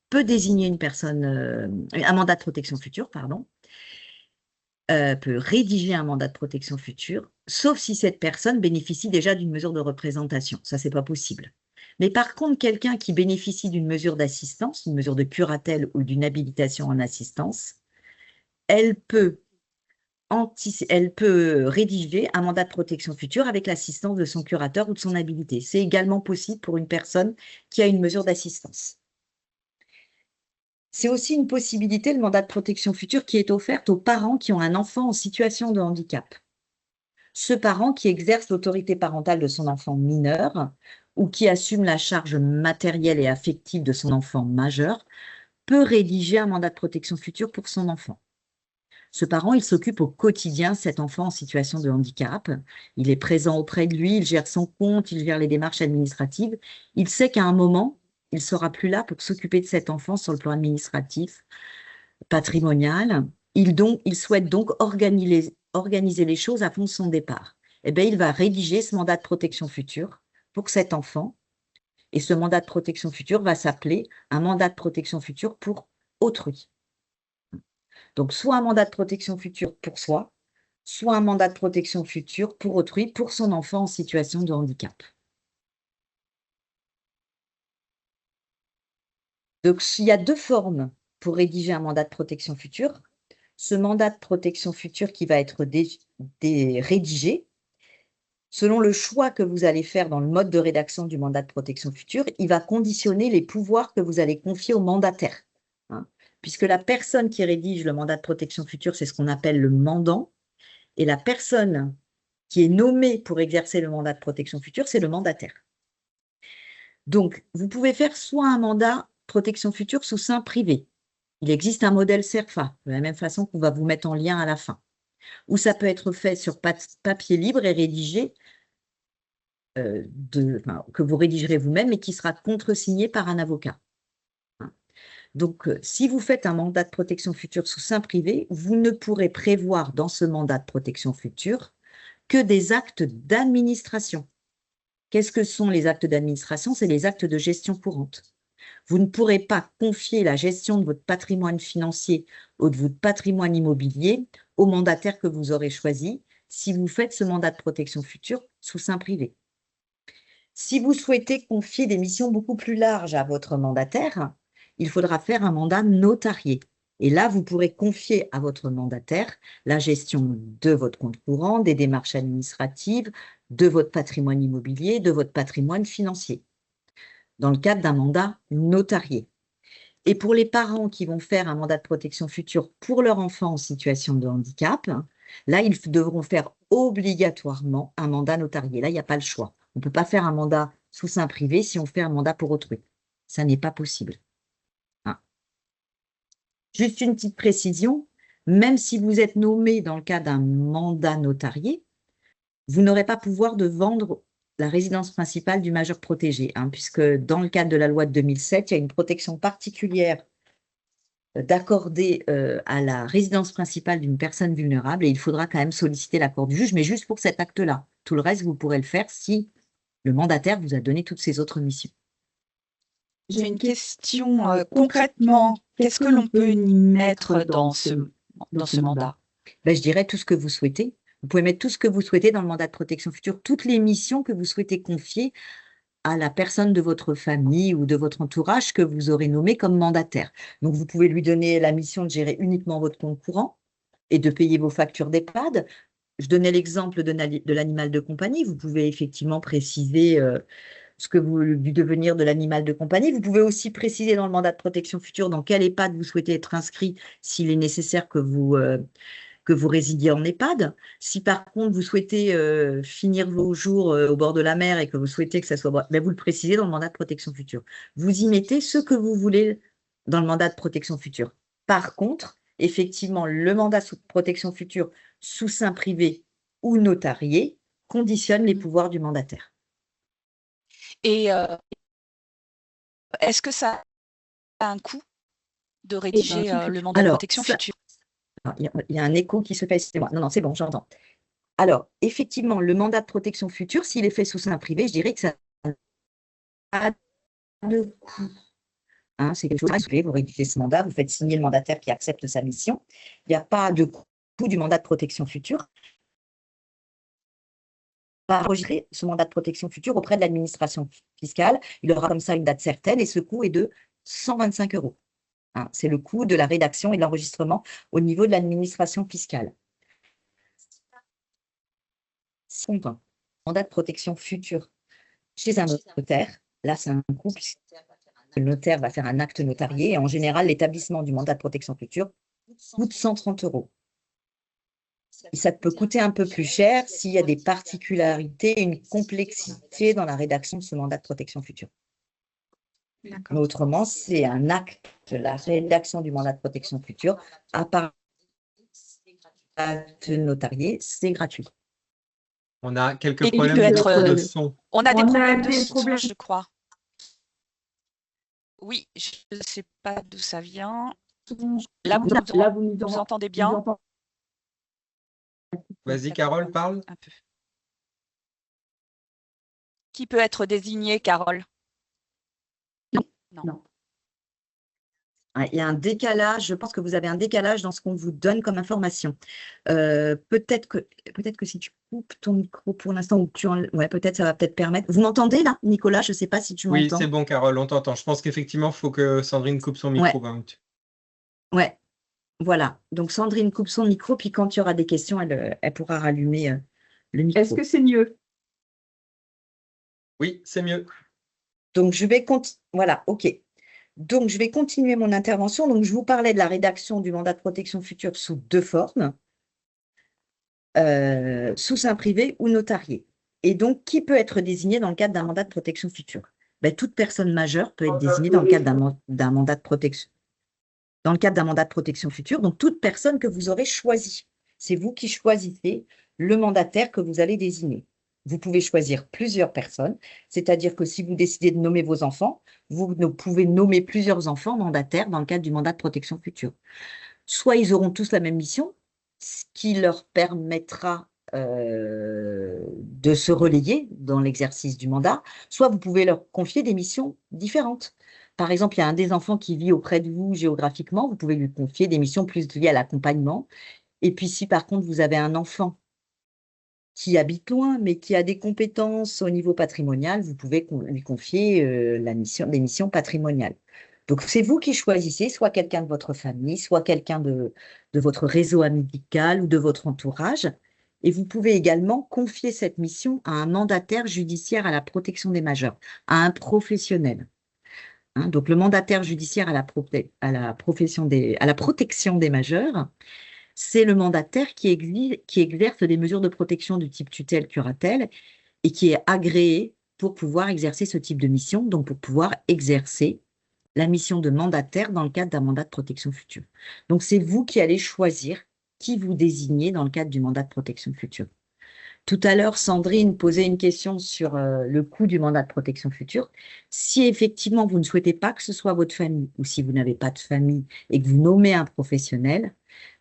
peut désigner un mandat de protection future, pardon, peut rédiger un mandat de protection future, sauf si cette personne bénéficie déjà d'une mesure de représentation. Ça, c'est pas possible. Mais par contre, quelqu'un qui bénéficie d'une mesure d'assistance, une mesure de curatelle ou d'une habilitation en assistance, elle peut rédiger un mandat de protection future avec l'assistance de son curateur ou de son habilité. C'est également possible pour une personne qui a une mesure d'assistance. C'est aussi une possibilité, le mandat de protection future, qui est offerte aux parents qui ont un enfant en situation de handicap. Ce parent qui exerce l'autorité parentale de son enfant mineur ou qui assume la charge matérielle et affective de son enfant majeur peut rédiger un mandat de protection future pour son enfant. Ce parent, il s'occupe au quotidien de cet enfant en situation de handicap. Il est présent auprès de lui, il gère son compte, il gère les démarches administratives. Il sait qu'à un moment, il ne sera plus là pour s'occuper de cet enfant sur le plan administratif, patrimonial. Il souhaite donc organiser les choses avant son départ. Eh bien, il va rédiger ce mandat de protection future pour cet enfant. Et ce mandat de protection future va s'appeler un mandat de protection future pour autrui. Donc, soit un mandat de protection future pour soi, soit un mandat de protection future pour autrui, pour son enfant en situation de handicap. Donc, il y a deux formes pour rédiger un mandat de protection future. Ce mandat de protection future qui va être rédigé, selon le choix que vous allez faire dans le mode de rédaction du mandat de protection future, il va conditionner les pouvoirs que vous allez confier au mandataire. Puisque la personne qui rédige le mandat de protection future, c'est ce qu'on appelle le mandant, et la personne qui est nommée pour exercer le mandat de protection future, c'est le mandataire. Donc, vous pouvez faire soit un mandat protection future sous seing privé. Il existe un modèle CERFA, de la même façon qu'on va vous mettre en lien à la fin. Ou ça peut être fait sur papier libre et rédigé, que vous rédigerez vous-même et qui sera contresigné par un avocat. Donc, si vous faites un mandat de protection future sous seing privé, vous ne pourrez prévoir dans ce mandat de protection future que des actes d'administration. Qu'est-ce que sont les actes d'administration? C'est les actes de gestion courante. Vous ne pourrez pas confier la gestion de votre patrimoine financier ou de votre patrimoine immobilier au mandataire que vous aurez choisi si vous faites ce mandat de protection future sous seing privé. Si vous souhaitez confier des missions beaucoup plus larges à votre mandataire, il faudra faire un mandat notarié. Et là, vous pourrez confier à votre mandataire la gestion de votre compte courant, des démarches administratives, de votre patrimoine immobilier, de votre patrimoine financier, dans le cadre d'un mandat notarié. Et pour les parents qui vont faire un mandat de protection future pour leur enfant en situation de handicap, là, ils devront faire obligatoirement un mandat notarié. Là, il n'y a pas le choix. On ne peut pas faire un mandat sous seing privé si on fait un mandat pour autrui. Ça n'est pas possible. Juste une petite précision, même si vous êtes nommé dans le cas d'un mandat notarié, vous n'aurez pas pouvoir de vendre la résidence principale du majeur protégé, puisque dans le cadre de la loi de 2007, il y a une protection particulière d'accorder à la résidence principale d'une personne vulnérable et il faudra quand même solliciter l'accord du juge, mais juste pour cet acte-là. Tout le reste, vous pourrez le faire si le mandataire vous a donné toutes ces autres missions. J'ai une question concrètement. Qu'est-ce que l'on peut y mettre dans ce mandat? Je dirais tout ce que vous souhaitez. Vous pouvez mettre tout ce que vous souhaitez dans le mandat de protection future, toutes les missions que vous souhaitez confier à la personne de votre famille ou de votre entourage que vous aurez nommé comme mandataire. Donc, vous pouvez lui donner la mission de gérer uniquement votre compte courant et de payer vos factures d'EHPAD, je donnais l'exemple de l'animal de compagnie. Vous pouvez effectivement préciser du devenir de l'animal de compagnie. Vous pouvez aussi préciser dans le mandat de protection future dans quel EHPAD vous souhaitez être inscrit s'il est nécessaire que vous résidiez en EHPAD. Si par contre vous souhaitez finir vos jours au bord de la mer et que vous souhaitez que ça soit, ben, vous le précisez dans le mandat de protection future. Vous y mettez ce que vous voulez dans le mandat de protection future. Par contre, effectivement, le mandat de protection future sous seing privé ou notarié conditionne les pouvoirs du mandataire. Et est-ce que ça a un coût de rédiger le mandat de protection future? Il y a un écho qui se fait, c'est moi. Non, c'est bon, j'entends. Alors, effectivement, le mandat de protection future, s'il est fait sous seing privé, je dirais que ça n'a pas de coût. Hein, c'est quelque chose que vous rédigez ce mandat, vous faites signer le mandataire qui accepte sa mission. Il n'y a pas de coût du mandat de protection future. Va enregistrer ce mandat de protection future auprès de l'administration fiscale. Il aura comme ça une date certaine et ce coût est de 125 €. Hein, c'est le coût de la rédaction et de l'enregistrement au niveau de l'administration fiscale. Si on a un mandat de protection future chez un notaire, là c'est un coût puisque le notaire va faire un acte notarié et en général l'établissement du mandat de protection future coûte 130 €. Et ça peut coûter un peu plus cher s'il y a des particularités, une complexité dans la rédaction de ce mandat de protection future. Mais autrement, c'est un acte, la rédaction du mandat de protection future, à part acte notarié, c'est gratuit. On a quelques Et il problèmes peut être, de son. On a des On a problèmes de des son, problèmes. je crois. Oui, je ne sais pas d'où ça vient. Là, vous nous entendez bien? Vas-y, Carole, parle. Un peu. Qui peut être désigné, Carole? Non. Il y a un décalage, je pense que vous avez un décalage dans ce qu'on vous donne comme information. Peut-être que si tu coupes ton micro pour l'instant, ou ouais, peut-être ça va peut-être permettre. Vous m'entendez là, Nicolas? Je ne sais pas si tu m'entends. Oui, c'est bon, Carole, on t'entend. Je pense qu'effectivement, il faut que Sandrine coupe son micro. Ouais, voilà. Donc Sandrine coupe son micro, puis quand il y aura des questions, elle pourra rallumer le micro. Est-ce que c'est mieux? Oui, c'est mieux. Donc je vais voilà, ok. Donc, je vais continuer mon intervention. Donc, je vous parlais de la rédaction du mandat de protection future sous deux formes, sous seing privé ou notarié. Et donc, qui peut être désigné dans le cadre d'un mandat de protection future? Ben, toute personne majeure peut être désignée dans le cadre d'un mandat de protection. Dans le cadre d'un mandat de protection future, donc toute personne que vous aurez choisie. C'est vous qui choisissez le mandataire que vous allez désigner. Vous pouvez choisir plusieurs personnes, c'est-à-dire que si vous décidez de nommer vos enfants, vous pouvez nommer plusieurs enfants mandataires dans le cadre du mandat de protection future. Soit ils auront tous la même mission, ce qui leur permettra de se relayer dans l'exercice du mandat, soit vous pouvez leur confier des missions différentes. Par exemple, il y a un des enfants qui vit auprès de vous géographiquement, vous pouvez lui confier des missions plus liées à l'accompagnement. Et puis si par contre vous avez un enfant qui habite loin, mais qui a des compétences au niveau patrimonial, vous pouvez lui confier des missions patrimoniales. Donc, c'est vous qui choisissez, soit quelqu'un de votre famille, soit quelqu'un de votre réseau amical ou de votre entourage. Et vous pouvez également confier cette mission à un mandataire judiciaire à la protection des majeurs, à un professionnel. Hein, donc, le mandataire judiciaire à la protection des majeurs, c'est le mandataire qui exerce des mesures de protection du type tutelle, curatelle et qui est agréé pour pouvoir exercer ce type de mission, donc pour pouvoir exercer la mission de mandataire dans le cadre d'un mandat de protection future. Donc, c'est vous qui allez choisir qui vous désignez dans le cadre du mandat de protection future. Tout à l'heure, Sandrine posait une question sur le coût du mandat de protection future. Si effectivement vous ne souhaitez pas que ce soit votre famille ou si vous n'avez pas de famille et que vous nommez un professionnel,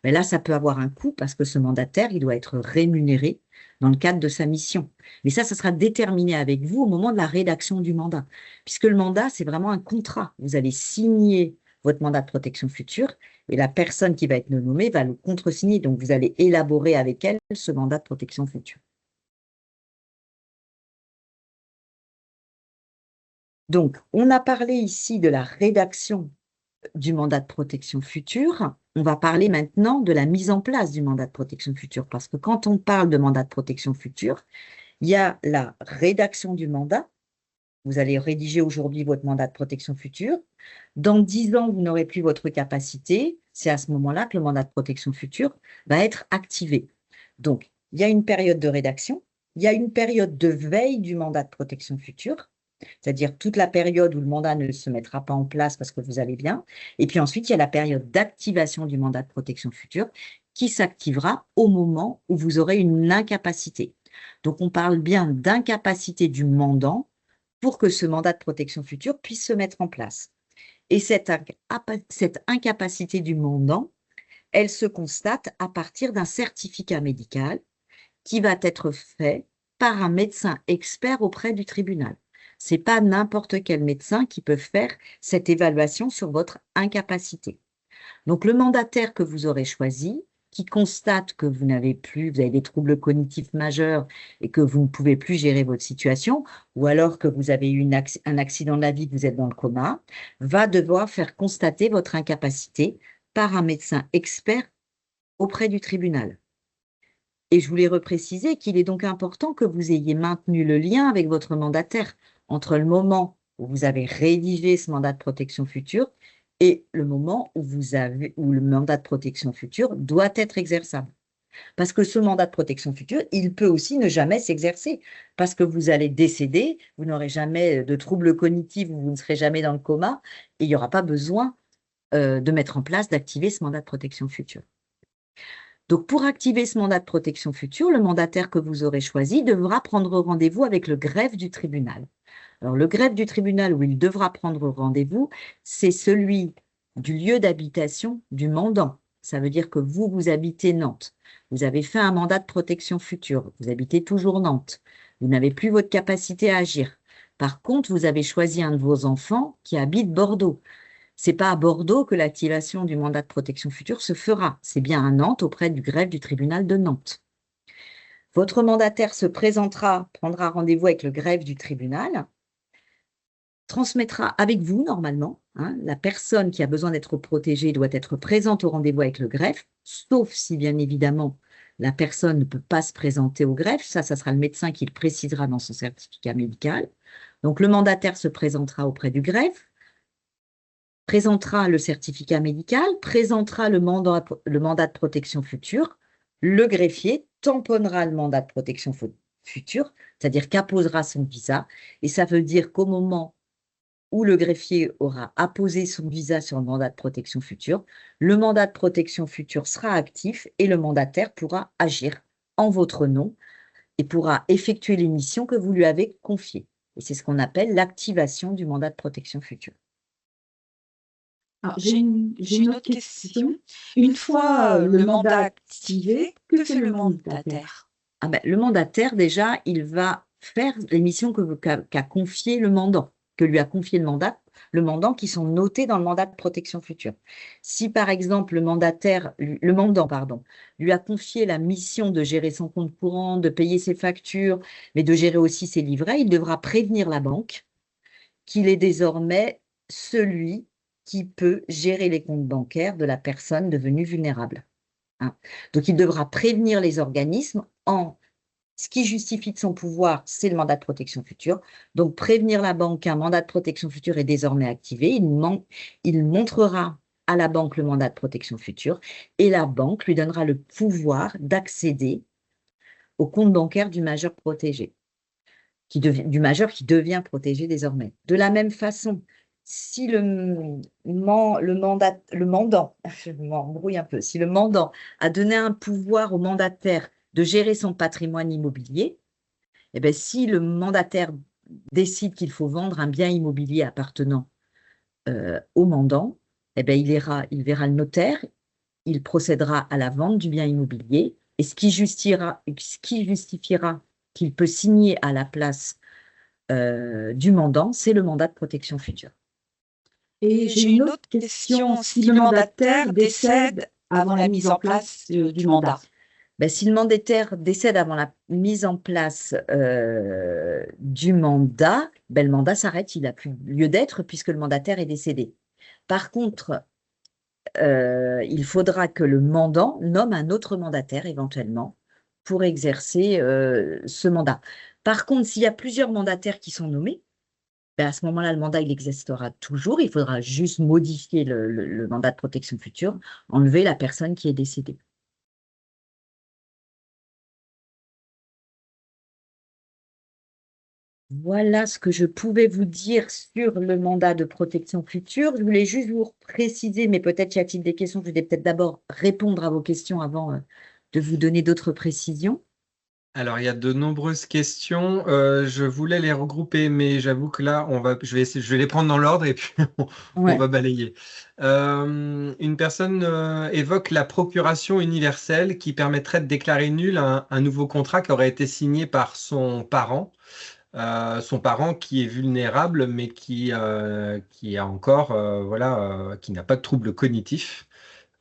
ben là, ça peut avoir un coût parce que ce mandataire, il doit être rémunéré dans le cadre de sa mission. Mais ça sera déterminé avec vous au moment de la rédaction du mandat. Puisque le mandat, c'est vraiment un contrat. Vous allez signer votre mandat de protection future et la personne qui va être nommée va le contresigner. Donc, vous allez élaborer avec elle ce mandat de protection future. Donc, on a parlé ici de la rédaction du mandat de protection future, on va parler maintenant de la mise en place du mandat de protection future. Parce que quand on parle de mandat de protection future, il y a la rédaction du mandat. Vous allez rédiger aujourd'hui votre mandat de protection future. Dans 10 ans, vous n'aurez plus votre capacité. C'est à ce moment-là que le mandat de protection future va être activé. Donc, il y a une période de rédaction, il y a une période de veille du mandat de protection future, c'est-à-dire toute la période où le mandat ne se mettra pas en place parce que vous allez bien. Et puis ensuite, il y a la période d'activation du mandat de protection future qui s'activera au moment où vous aurez une incapacité. Donc, on parle bien d'incapacité du mandant pour que ce mandat de protection future puisse se mettre en place. Et cette incapacité du mandant, elle se constate à partir d'un certificat médical qui va être fait par un médecin expert auprès du tribunal. Ce n'est pas n'importe quel médecin qui peut faire cette évaluation sur votre incapacité. Donc, le mandataire que vous aurez choisi, qui constate que vous avez des troubles cognitifs majeurs et que vous ne pouvez plus gérer votre situation, ou alors que vous avez eu un accident de la vie, que vous êtes dans le coma, va devoir faire constater votre incapacité par un médecin expert auprès du tribunal. Et je voulais repréciser qu'il est donc important que vous ayez maintenu le lien avec votre mandataire entre le moment où vous avez rédigé ce mandat de protection future et le moment où le mandat de protection future doit être exerçable. Parce que ce mandat de protection future, il peut aussi ne jamais s'exercer, parce que vous allez décéder, vous n'aurez jamais de troubles cognitifs, vous ne serez jamais dans le coma, et il n'y aura pas besoin de mettre en place, d'activer ce mandat de protection future. Donc, pour activer ce mandat de protection future, le mandataire que vous aurez choisi devra prendre rendez-vous avec le greffe du tribunal. Alors, le greffe du tribunal où il devra prendre rendez-vous, c'est celui du lieu d'habitation du mandant. Ça veut dire que vous habitez Nantes. Vous avez fait un mandat de protection future. Vous habitez toujours Nantes. Vous n'avez plus votre capacité à agir. Par contre, vous avez choisi un de vos enfants qui habite Bordeaux. Ce n'est pas à Bordeaux que l'activation du mandat de protection future se fera. C'est bien à Nantes, auprès du greffe du tribunal de Nantes. Votre mandataire se présentera, prendra rendez-vous avec le greffe du tribunal, transmettra avec vous, normalement, la personne qui a besoin d'être protégée doit être présente au rendez-vous avec le greffe, sauf si, bien évidemment, la personne ne peut pas se présenter au greffe. Ça sera le médecin qui le précisera dans son certificat médical. Donc, le mandataire se présentera auprès du greffe, présentera le certificat médical, présentera le mandat de protection future, le greffier tamponnera le mandat de protection future, c'est-à-dire qu'apposera son visa, et ça veut dire qu'au moment où le greffier aura apposé son visa sur le mandat de protection future, le mandat de protection future sera actif et le mandataire pourra agir en votre nom et pourra effectuer les missions que vous lui avez confiées. Et c'est ce qu'on appelle l'activation du mandat de protection future. Alors, j'ai une autre question. Une fois le mandat activé, que fait le mandataire? Le mandataire, déjà, il va faire les missions qu'a confié le mandant, que lui a confié le mandant qui sont notés dans le mandat de protection future. Si, par exemple, le mandant lui a confié la mission de gérer son compte courant, de payer ses factures, mais de gérer aussi ses livrets, il devra prévenir la banque qu'il est désormais celui qui peut gérer les comptes bancaires de la personne devenue vulnérable. Donc, il devra prévenir les organismes ce qui justifie de son pouvoir, c'est le mandat de protection future. Donc, prévenir la banque qu'un mandat de protection future est désormais activé. Il montrera à la banque le mandat de protection future et la banque lui donnera le pouvoir d'accéder au compte bancaire du majeur protégé, du majeur qui devient protégé désormais. De la même façon, si le mandant, je m'embrouille un peu, si le mandant a donné un pouvoir au mandataire de gérer son patrimoine immobilier, et bien, si le mandataire décide qu'il faut vendre un bien immobilier appartenant au mandant, et bien, il verra le notaire, il procédera à la vente du bien immobilier, et ce qui justifiera qu'il peut signer à la place du mandant, c'est le mandat de protection future. Et j'ai une autre question. Si le mandataire décède avant la mise en place du mandat? Si le mandataire décède avant la mise en place du mandat, le mandat s'arrête, il n'a plus lieu d'être puisque le mandataire est décédé. Par contre, il faudra que le mandant nomme un autre mandataire éventuellement pour exercer ce mandat. Par contre, s'il y a plusieurs mandataires qui sont nommés, ben à ce moment-là, le mandat, il existera toujours. Il faudra juste modifier le mandat de protection future, enlever la personne qui est décédée. Voilà ce que je pouvais vous dire sur le mandat de protection future. Je voulais juste vous préciser, mais peut-être y a-t-il des questions. Je vais peut-être d'abord répondre à vos questions avant de vous donner d'autres précisions. Alors, il y a de nombreuses questions. Je voulais les regrouper, mais j'avoue que là, je vais les prendre dans l'ordre et puis on Ouais. va balayer. Une personne évoque la procuration universelle qui permettrait de déclarer nul un nouveau contrat qui aurait été signé par son parent qui est vulnérable, mais qui a encore, qui n'a pas de trouble cognitif.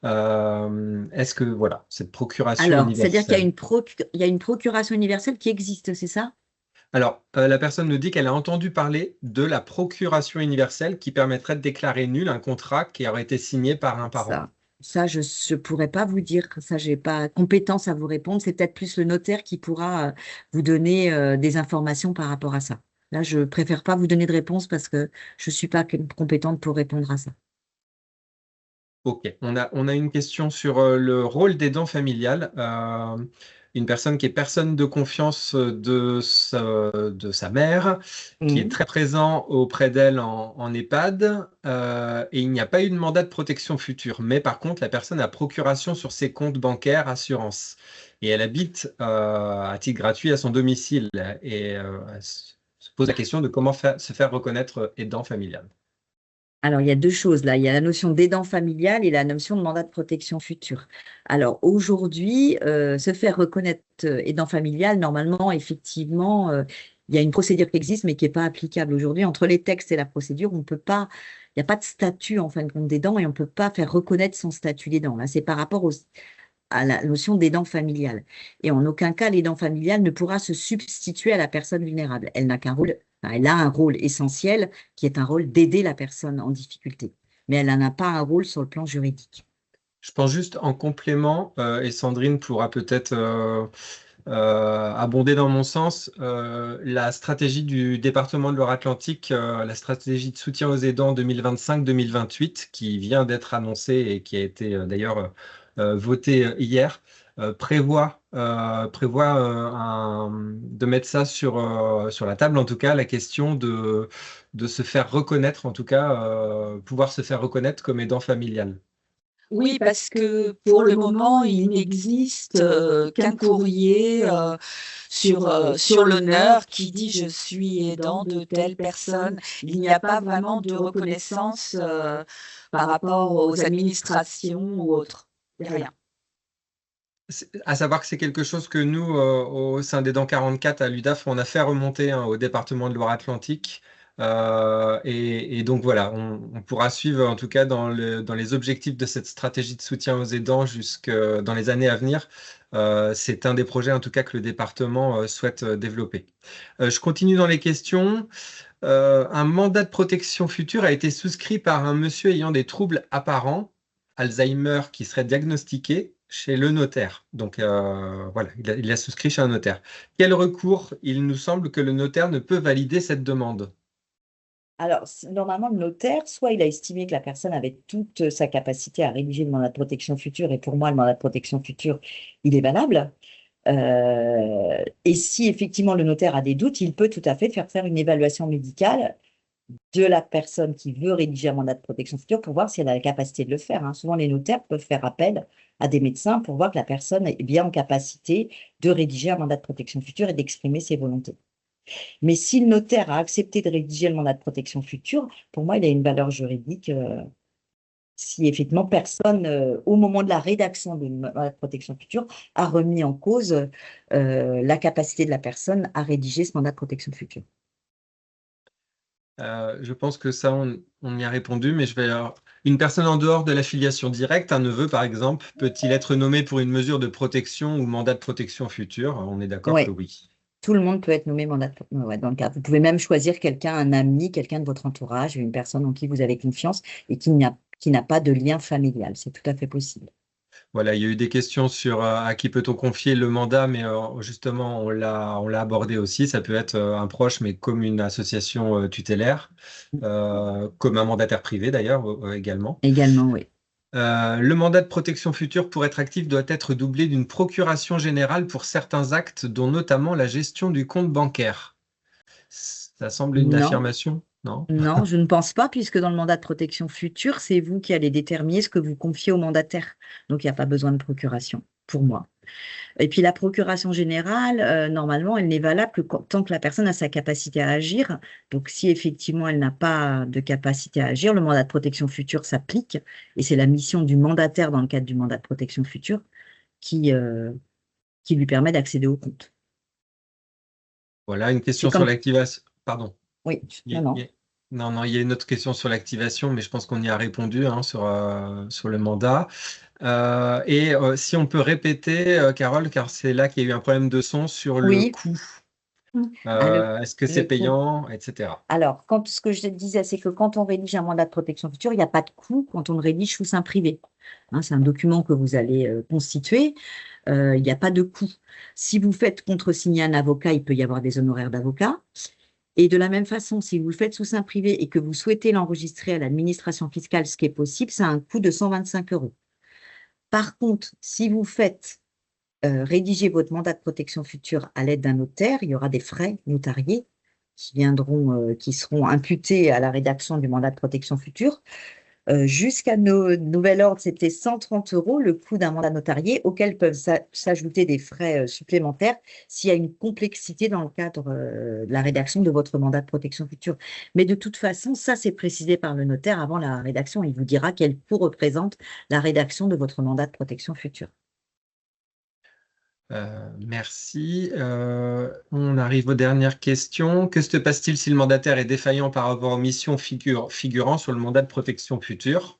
Est-ce que, voilà, cette procuration Alors, c'est-à-dire qu'il y a universelle. il y a une procuration universelle qui existe, c'est ça? Alors, la personne nous dit qu'elle a entendu parler de la procuration universelle qui permettrait de déclarer nul un contrat qui aurait été signé par un parent. Ça, je ne pourrais pas vous dire. Ça, je n'ai pas compétence à vous répondre. C'est peut-être plus le notaire qui pourra vous donner des informations par rapport à ça. Là, je préfère pas vous donner de réponse parce que je ne suis pas compétente pour répondre à ça. Ok, on a une question sur le rôle d'aidant familial. Une personne qui est personne de confiance de sa mère, qui est très présent auprès d'elle en EHPAD, et il n'y a pas eu de mandat de protection future. Mais par contre, la personne a procuration sur ses comptes bancaires, assurance. Et elle habite à titre gratuit à son domicile. Et elle se pose la question de comment se faire reconnaître aidant familial. Alors, il y a deux choses là. Il y a la notion d'aidant familial et la notion de mandat de protection future. Alors, aujourd'hui, se faire reconnaître aidant familial, normalement, effectivement, il y a une procédure qui existe, mais qui n'est pas applicable aujourd'hui. Entre les textes et la procédure, on peut pas, il n'y a pas de statut, en fin de compte, d'aidant et on ne peut pas faire reconnaître son statut d'aidant. Là, c'est par rapport à la notion d'aidant familial. Et en aucun cas, l'aidant familial ne pourra se substituer à la personne vulnérable. Elle n'a qu'un rôle, elle a un rôle essentiel qui est un rôle d'aider la personne en difficulté. Mais elle n'en a pas un rôle sur le plan juridique. Je pense juste en complément, et Sandrine pourra peut-être abonder dans mon sens, la stratégie du département de Loire-Atlantique, la stratégie de soutien aux aidants 2025-2028, qui vient d'être annoncée et qui a été d'ailleurs votée hier, prévoit de mettre ça sur la table, en tout cas, la question de se faire reconnaître, en tout cas, pouvoir se faire reconnaître comme aidant familial. Oui, parce que pour le moment, il n'existe qu'un courrier sur l'honneur qui dit je suis aidant de telle personne. Il n'y a pas vraiment de reconnaissance par rapport aux administrations ou autres. Il n'y a rien. À savoir que c'est quelque chose que nous, au sein d'Aidants 44 à l'UDAF, on a fait remonter au département de Loire-Atlantique. Et donc voilà, on pourra suivre en tout cas dans les objectifs de cette stratégie de soutien aux aidants jusque dans les années à venir. C'est un des projets en tout cas que le département souhaite développer. Je continue dans les questions. Un mandat de protection future a été souscrit par un monsieur ayant des troubles apparents, Alzheimer, qui serait diagnostiqué chez le notaire. Donc voilà, il a souscrit chez un notaire. Quel recours? Il nous semble que le notaire ne peut valider cette demande. Alors, normalement, le notaire, soit il a estimé que la personne avait toute sa capacité à rédiger le mandat de protection future, et pour moi, le mandat de protection future, il est valable. Et si effectivement le notaire a des doutes, il peut tout à fait faire une évaluation médicale de la personne qui veut rédiger un mandat de protection future pour voir si elle a la capacité de le faire. Hein. Souvent, les notaires peuvent faire appel à des médecins pour voir que la personne est bien en capacité de rédiger un mandat de protection future et d'exprimer ses volontés. Mais si le notaire a accepté de rédiger le mandat de protection future, pour moi, il a une valeur juridique. Si effectivement personne, au moment de la rédaction du mandat de protection future, a remis en cause la capacité de la personne à rédiger ce mandat de protection future. Je pense que ça, on y a répondu, mais une personne en dehors de l'affiliation directe, un neveu par exemple, peut-il être nommé pour une mesure de protection ou mandat de protection future? On est d'accord que oui. Tout le monde peut être nommé mandataire dans le cadre. Vous pouvez même choisir quelqu'un, un ami, quelqu'un de votre entourage, une personne en qui vous avez confiance et qui n'a pas de lien familial. C'est tout à fait possible. Voilà, il y a eu des questions sur à qui peut-on confier le mandat, mais justement, on l'a abordé aussi. Ça peut être un proche, mais comme une association tutélaire, comme un mandataire privé d'ailleurs également. Également, oui. Le mandat de protection future pour être actif doit être doublé d'une procuration générale pour certains actes, dont notamment la gestion du compte bancaire. Ça semble une Non. affirmation, non? Non, je ne pense pas, puisque dans le mandat de protection future, c'est vous qui allez déterminer ce que vous confiez au mandataire. Donc, il n'y a pas besoin de procuration, pour moi. Et puis, la procuration générale, normalement, elle n'est valable que tant que la personne a sa capacité à agir. Donc, si effectivement, elle n'a pas de capacité à agir, le mandat de protection future s'applique. Et c'est la mission du mandataire dans le cadre du mandat de protection future qui lui permet d'accéder au compte. Voilà, une question C'est comme- sur l'activation. Pardon. Oui, Il y a- non. il y a- Non, il y a une autre question sur l'activation, mais je pense qu'on y a répondu sur le mandat. Si on peut répéter, Carole, car c'est là qu'il y a eu un problème de son sur le Oui. coût. Ah, Est-ce que le c'est coût. payant, etc. Alors, ce que je te disais, c'est que quand on rédige un mandat de protection future, il n'y a pas de coût quand on le rédige sous seing privé. Hein, c'est un document que vous allez constituer. Il n'y a pas de coût. Si vous faites contresigner un avocat, il peut y avoir des honoraires d'avocat. Et de la même façon, si vous le faites sous seing privé et que vous souhaitez l'enregistrer à l'administration fiscale, ce qui est possible, ça a un coût de 125 €. Par contre, si vous faites rédiger votre mandat de protection future à l'aide d'un notaire, il y aura des frais notariés qui seront imputés à la rédaction du mandat de protection future. Jusqu'à nouvel ordre, c'était 130 € le coût d'un mandat notarié, auquel peuvent s'ajouter des frais supplémentaires s'il y a une complexité dans le cadre de la rédaction de votre mandat de protection future. Mais de toute façon, ça, c'est précisé par le notaire avant la rédaction. Il vous dira quel coût représente la rédaction de votre mandat de protection future. Merci. On arrive aux dernières questions. Que se passe-t-il si le mandataire est défaillant par rapport aux missions figurant sur le mandat de protection future?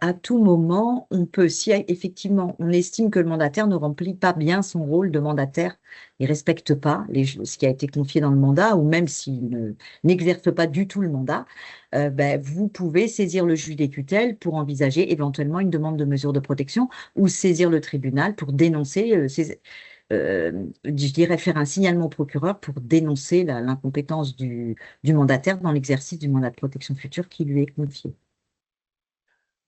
À tout moment, si effectivement on estime que le mandataire ne remplit pas bien son rôle de mandataire, il ne respecte pas ce qui a été confié dans le mandat, ou même s'il n'exerce pas du tout le mandat, vous pouvez saisir le juge des tutelles pour envisager éventuellement une demande de mesure de protection ou saisir le tribunal pour dénoncer, je dirais faire un signalement au procureur pour dénoncer l'incompétence du mandataire dans l'exercice du mandat de protection future qui lui est confié.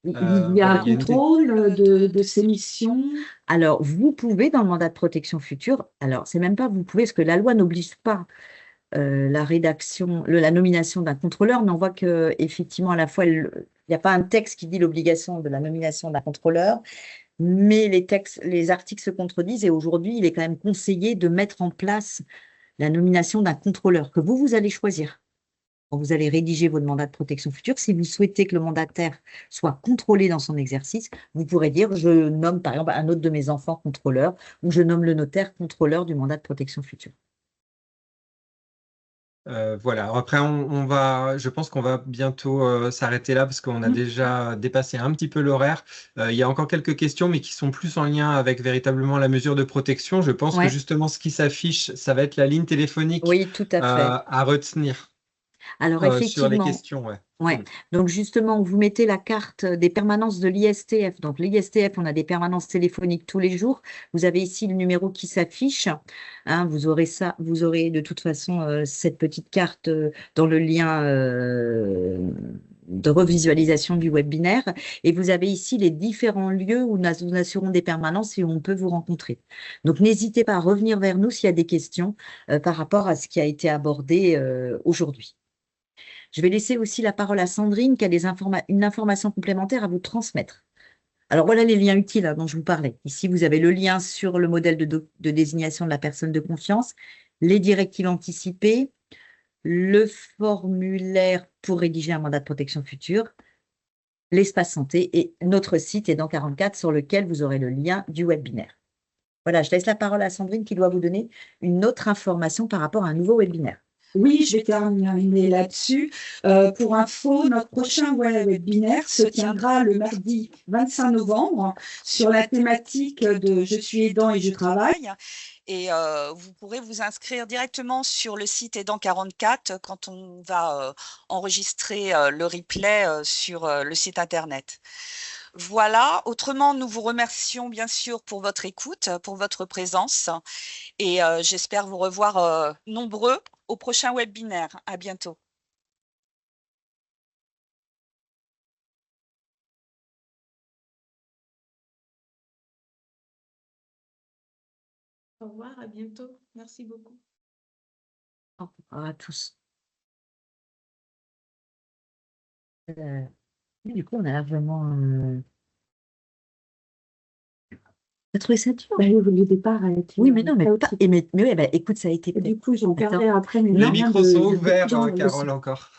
Il y a un contrôle de ces missions. Alors, vous pouvez, dans le mandat de protection future, alors, c'est même pas vous pouvez, parce que la loi n'oblige pas la nomination d'un contrôleur, mais on voit qu'effectivement, à la fois, il n'y a pas un texte qui dit l'obligation de la nomination d'un contrôleur, mais les articles se contredisent, et aujourd'hui, il est quand même conseillé de mettre en place la nomination d'un contrôleur que vous allez choisir. Quand vous allez rédiger votre mandat de protection future, si vous souhaitez que le mandataire soit contrôlé dans son exercice, vous pourrez dire, je nomme par exemple un autre de mes enfants contrôleur, ou je nomme le notaire contrôleur du mandat de protection future. Voilà. Après, je pense qu'on va bientôt s'arrêter là parce qu'on a déjà dépassé un petit peu l'horaire. Il y a encore quelques questions, mais qui sont plus en lien avec véritablement la mesure de protection. Je pense que justement, ce qui s'affiche, ça va être la ligne téléphonique tout à fait. à retenir. Alors, effectivement, sur les questions, Donc, justement, vous mettez la carte des permanences de l'ISTF. Donc, l'ISTF, on a des permanences téléphoniques tous les jours. Vous avez ici le numéro qui s'affiche. Hein, vous aurez de toute façon cette petite carte dans le lien de revisualisation du webinaire. Et vous avez ici les différents lieux où nous assurons des permanences et où on peut vous rencontrer. Donc, n'hésitez pas à revenir vers nous s'il y a des questions par rapport à ce qui a été abordé aujourd'hui. Je vais laisser aussi la parole à Sandrine qui a une information complémentaire à vous transmettre. Alors voilà les liens utiles dont je vous parlais. Ici, vous avez le lien sur le modèle de désignation de la personne de confiance, les directives anticipées, le formulaire pour rédiger un mandat de protection future, l'espace santé et notre site Aidant 44 sur lequel vous aurez le lien du webinaire. Voilà, je laisse la parole à Sandrine qui doit vous donner une autre information par rapport à un nouveau webinaire. Oui, je vais terminer là-dessus. Pour info, notre prochain webinaire se tiendra le mardi 25 novembre sur la thématique de « Je suis aidant et je travaille ». Et vous pourrez vous inscrire directement sur le site Aidant 44 quand on va enregistrer le replay sur le site internet. Voilà, autrement, nous vous remercions bien sûr pour votre écoute, pour votre présence et j'espère vous revoir nombreux au prochain webinaire. À bientôt. Au revoir, à bientôt. Merci beaucoup. Au revoir à tous. Du coup, on a largement... T'as trouvé ça dur? Bah, le départ a été Oui, mais non, mais, chaotique. mais ouais, bah, écoute, ça a été... Et du coup, j'en Attends. perdais après mes Les moyens micros sont de ouverts, joindre le Carole, site. encore.